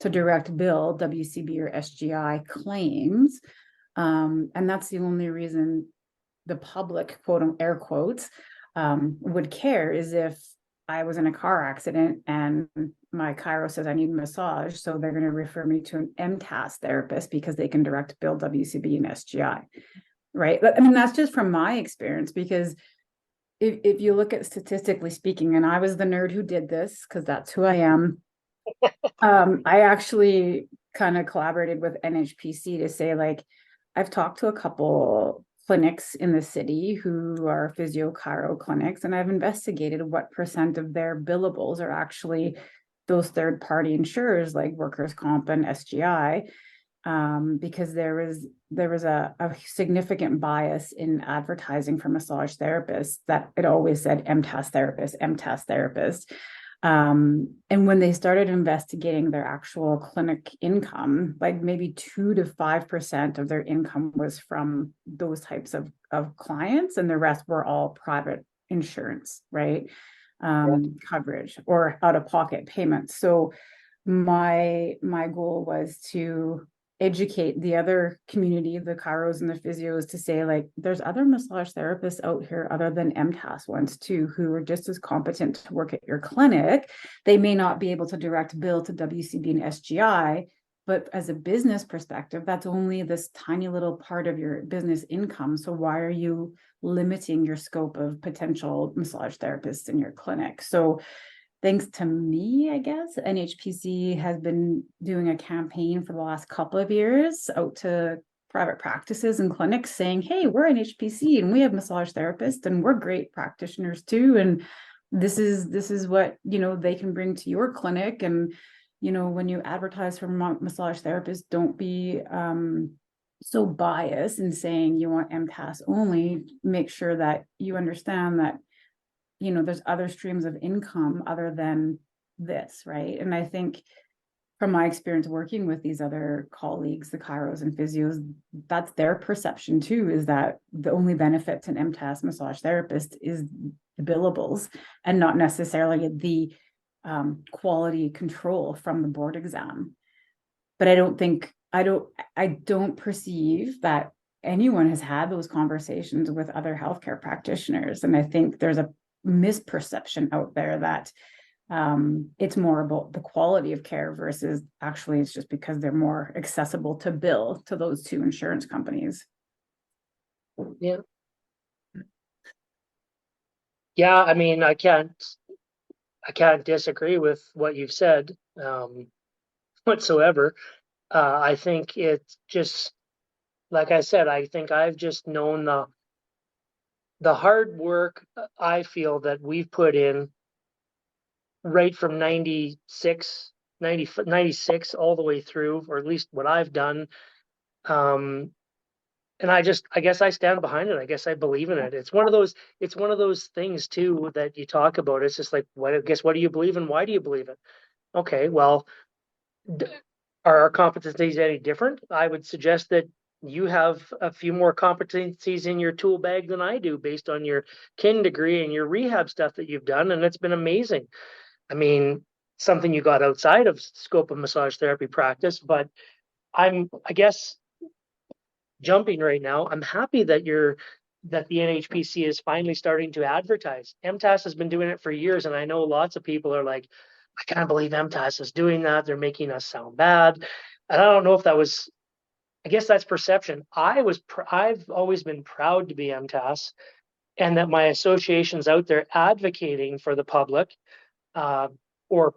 to direct bill WCB or SGI claims. And that's the only reason the public, quote air quotes, would care, is if I was in a car accident and my chiro says I need a massage, so they're going to refer me to an MTAS therapist because they can direct bill WCB and SGI, right? I mean, that's just from my experience, because if you look at statistically speaking, and I was the nerd who did this because that's who I am, I actually kind of collaborated with NHPC to say, like, I've talked to a couple clinics in the city who are physio chiro clinics, and I've investigated what % of their billables are actually those third party insurers like workers' comp and SGI, because there was a significant bias in advertising for massage therapists that it always said MTAS therapist. And when they started investigating their actual clinic income, like maybe 2 to 5% of their income was from those types of clients, and the rest were all private insurance, right? Coverage or out-of-pocket payments. So my goal was to educate the other community, the chiros and the physios, to say, like, there's other massage therapists out here other than MTAS ones too, who are just as competent to work at your clinic. They may not be able to direct bill to WCB and SGI, but as a business perspective, that's only this tiny little part of your business income. So why are you limiting your scope of potential massage therapists in your clinic? So thanks to me, I guess, NHPC has been doing a campaign for the last couple of years out to private practices and clinics saying, hey, we're NHPC and we have massage therapists and we're great practitioners too. And this is what, they can bring to your clinic. And, when you advertise for massage therapists, don't be so biased in saying you want MTAS only. Make sure that you understand that there's other streams of income other than this, right? And I think from my experience working with these other colleagues, the chiros and physios, that's their perception too, is that the only benefit to an MTAS massage therapist is the billables and not necessarily the quality control from the board exam. But I don't perceive that anyone has had those conversations with other healthcare practitioners. And I think there's a misperception out there that it's more about the quality of care versus actually it's just because they're more accessible to bill to those two insurance companies. Yeah, I mean, I can't disagree with what you've said whatsoever. I think it's just, like I said, I think I've just known the hard work I feel that we've put in right from 96 all the way through, or at least what I've done. And I guess I stand behind it. I guess I believe in it. It's one of those things too that you talk about. It's just like, what do you believe in? Why do you believe it? Okay, well, are our competencies any different? I would suggest that you have a few more competencies in your tool bag than I do based on your kin degree and your rehab stuff that you've done. And it's been amazing. I mean, something you got outside of scope of massage therapy practice, but I guess jumping right now, I'm happy that the NHPC is finally starting to advertise. MTAS has been doing it for years. And I know lots of people are like, I can't believe MTAS is doing that. They're making us sound bad. and I don't know if that was, I guess that's perception. I've always been proud to be MTAS, and that my association's out there advocating for the public, or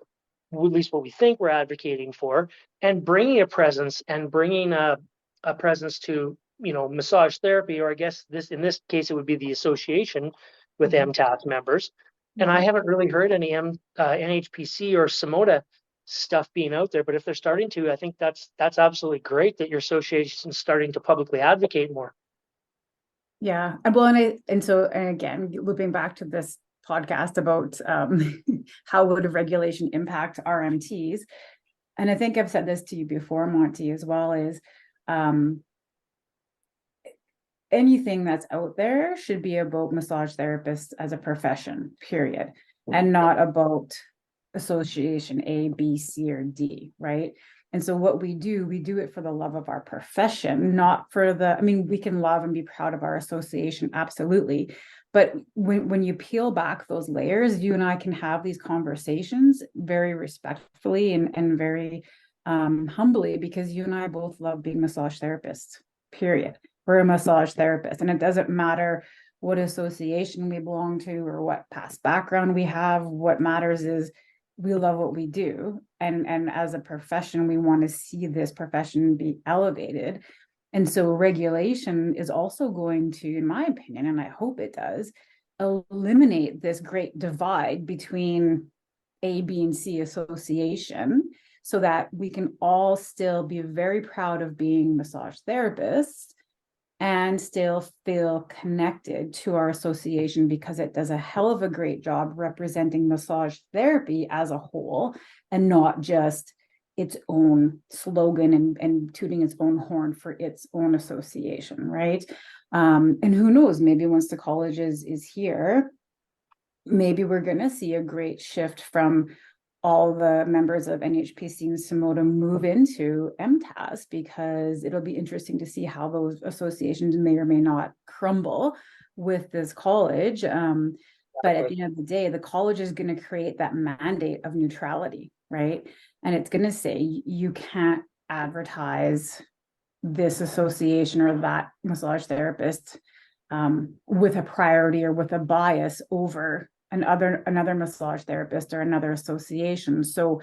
at least what we think we're advocating for, and bringing a presence and bringing a presence to, massage therapy, or I guess in this case, it would be the association with MTAS members. And I haven't really heard any NHPC or SMOTA stuff being out there, but if they're starting to, I think that's absolutely great that your association's starting to publicly advocate more. Yeah. Well, and again, looping back to this podcast about how would regulation impact RMTs. And I think I've said this to you before, Monty, as well, is anything that's out there should be about massage therapists as a profession, period, and not about association A, B, C, or D, right? And so what we do it for the love of our profession, not for we can love and be proud of our association, absolutely. But when you peel back those layers, you and I can have these conversations very respectfully and very humbly, because you and I both love being massage therapists, period. We're a massage therapist, and it doesn't matter what association we belong to or what past background we have. What matters is we love what we do. And as a profession, we want to see this profession be elevated. And so regulation is also going to, in my opinion, and I hope it does, eliminate this great divide between A, B, and C association, so that we can all still be very proud of being massage therapists and still feel connected to our association, because it does a hell of a great job representing massage therapy as a whole, and not just its own slogan and tooting its own horn for its own association, right? And who knows, maybe once the college is here, maybe we're going to see a great shift from all the members of NHPC and SMOTA move into MTAS, because it'll be interesting to see how those associations may or may not crumble with this college. But at the end of the day, the college is going to create that mandate of neutrality, right? And it's going to say you can't advertise this association or that massage therapist with a priority or with a bias over another massage therapist or another association. So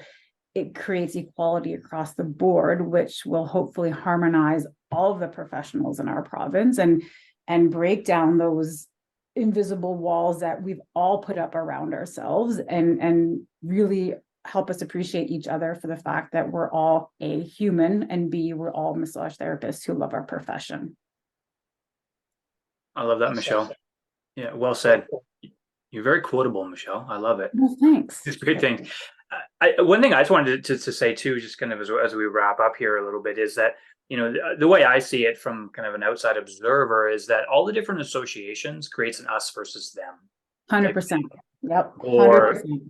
it creates equality across the board, which will hopefully harmonize all of the professionals in our province and break down those invisible walls that we've all put up around ourselves, and really help us appreciate each other for the fact that we're all A, human, and B, we're all massage therapists who love our profession. I love that, Michelle. Yeah, well said. You're very quotable, Michelle. I love it. Well, thanks. It's a great thing. One thing I just wanted to say too, just kind of as we wrap up here a little bit, is that, the way I see it from kind of an outside observer is that all the different associations creates an us versus them. 100%. Yep. 100%.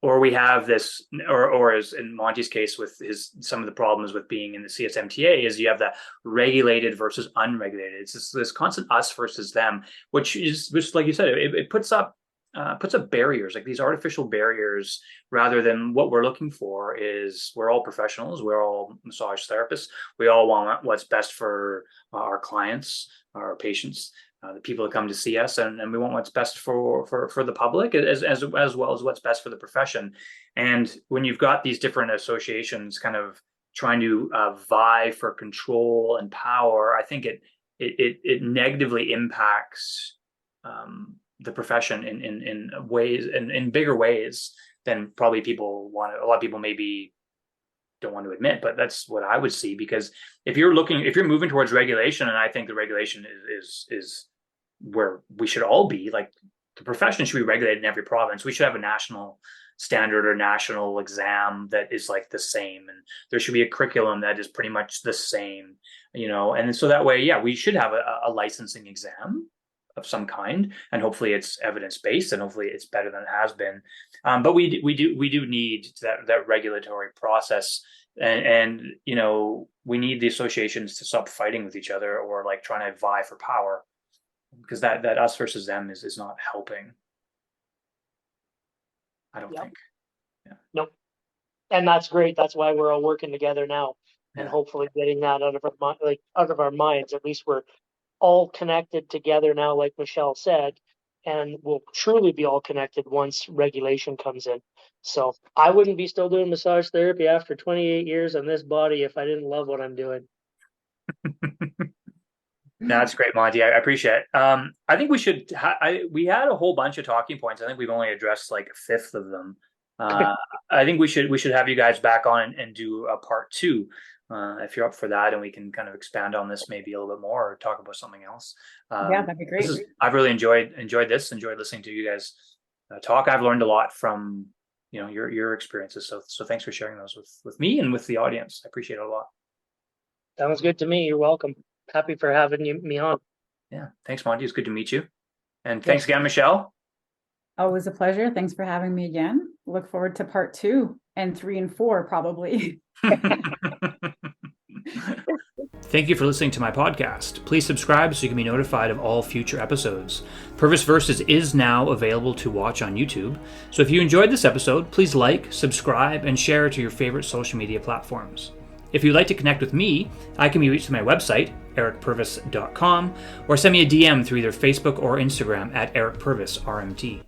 Or we have this, or as in Monty's case with some of the problems with being in the CSMTA, is you have that regulated versus unregulated. It's this constant us versus them, which like you said, it puts up barriers, like these artificial barriers, rather than what we're looking for is we're all professionals, we're all massage therapists, we all want what's best for our clients, our patients, the people that come to see us, and we want what's best for the public as well as what's best for the profession. And when you've got these different associations kind of trying to vie for control and power, I think it negatively impacts the profession in ways, in bigger ways than probably people want. A lot of people maybe don't want to admit, but that's what I would see. Because if you're moving towards regulation, and I think the regulation is where we should all be, like the profession should be regulated in every province. We should have a national standard or national exam that is like the same, and there should be a curriculum that is pretty much the same, and so that way, we should have a licensing exam of some kind, and hopefully it's evidence-based, and hopefully it's better than it has been. But we do need that regulatory process, and we need the associations to stop fighting with each other or like trying to vie for power, because that us versus them is not helping. I don't think. Yeah. Nope. And that's great. That's why we're all working together now. and Yeah. hopefully getting that out of out of our minds. At least we're all connected together now, like Michelle said, and we'll truly be all connected once regulation comes in. So I wouldn't be still doing massage therapy after 28 years on this body if I didn't love what I'm doing. That's great, Monty. I appreciate it. I think we should. We had a whole bunch of talking points. I think we've only addressed like a fifth of them. I think we should have you guys back on and do a part two, if you're up for that, and we can kind of expand on this maybe a little bit more or talk about something else. Yeah, that'd be great. I've really enjoyed this. Enjoyed listening to you guys talk. I've learned a lot from your experiences. So thanks for sharing those with me and with the audience. I appreciate it a lot. Sounds good to me. You're welcome. Happy for having me on. Yeah. Thanks, Monty. It's good to meet you. And thanks again, Michelle. Always a pleasure. Thanks for having me again. Look forward to part 2 and 3 and 4, probably. Thank you for listening to my podcast. Please subscribe so you can be notified of all future episodes. Purvis Versus is now available to watch on YouTube. So if you enjoyed this episode, please like, subscribe, and share it to your favorite social media platforms. If you'd like to connect with me, I can be reached through my website, ericpurvis.com, or send me a DM through either Facebook or Instagram at ericpurvisrmt.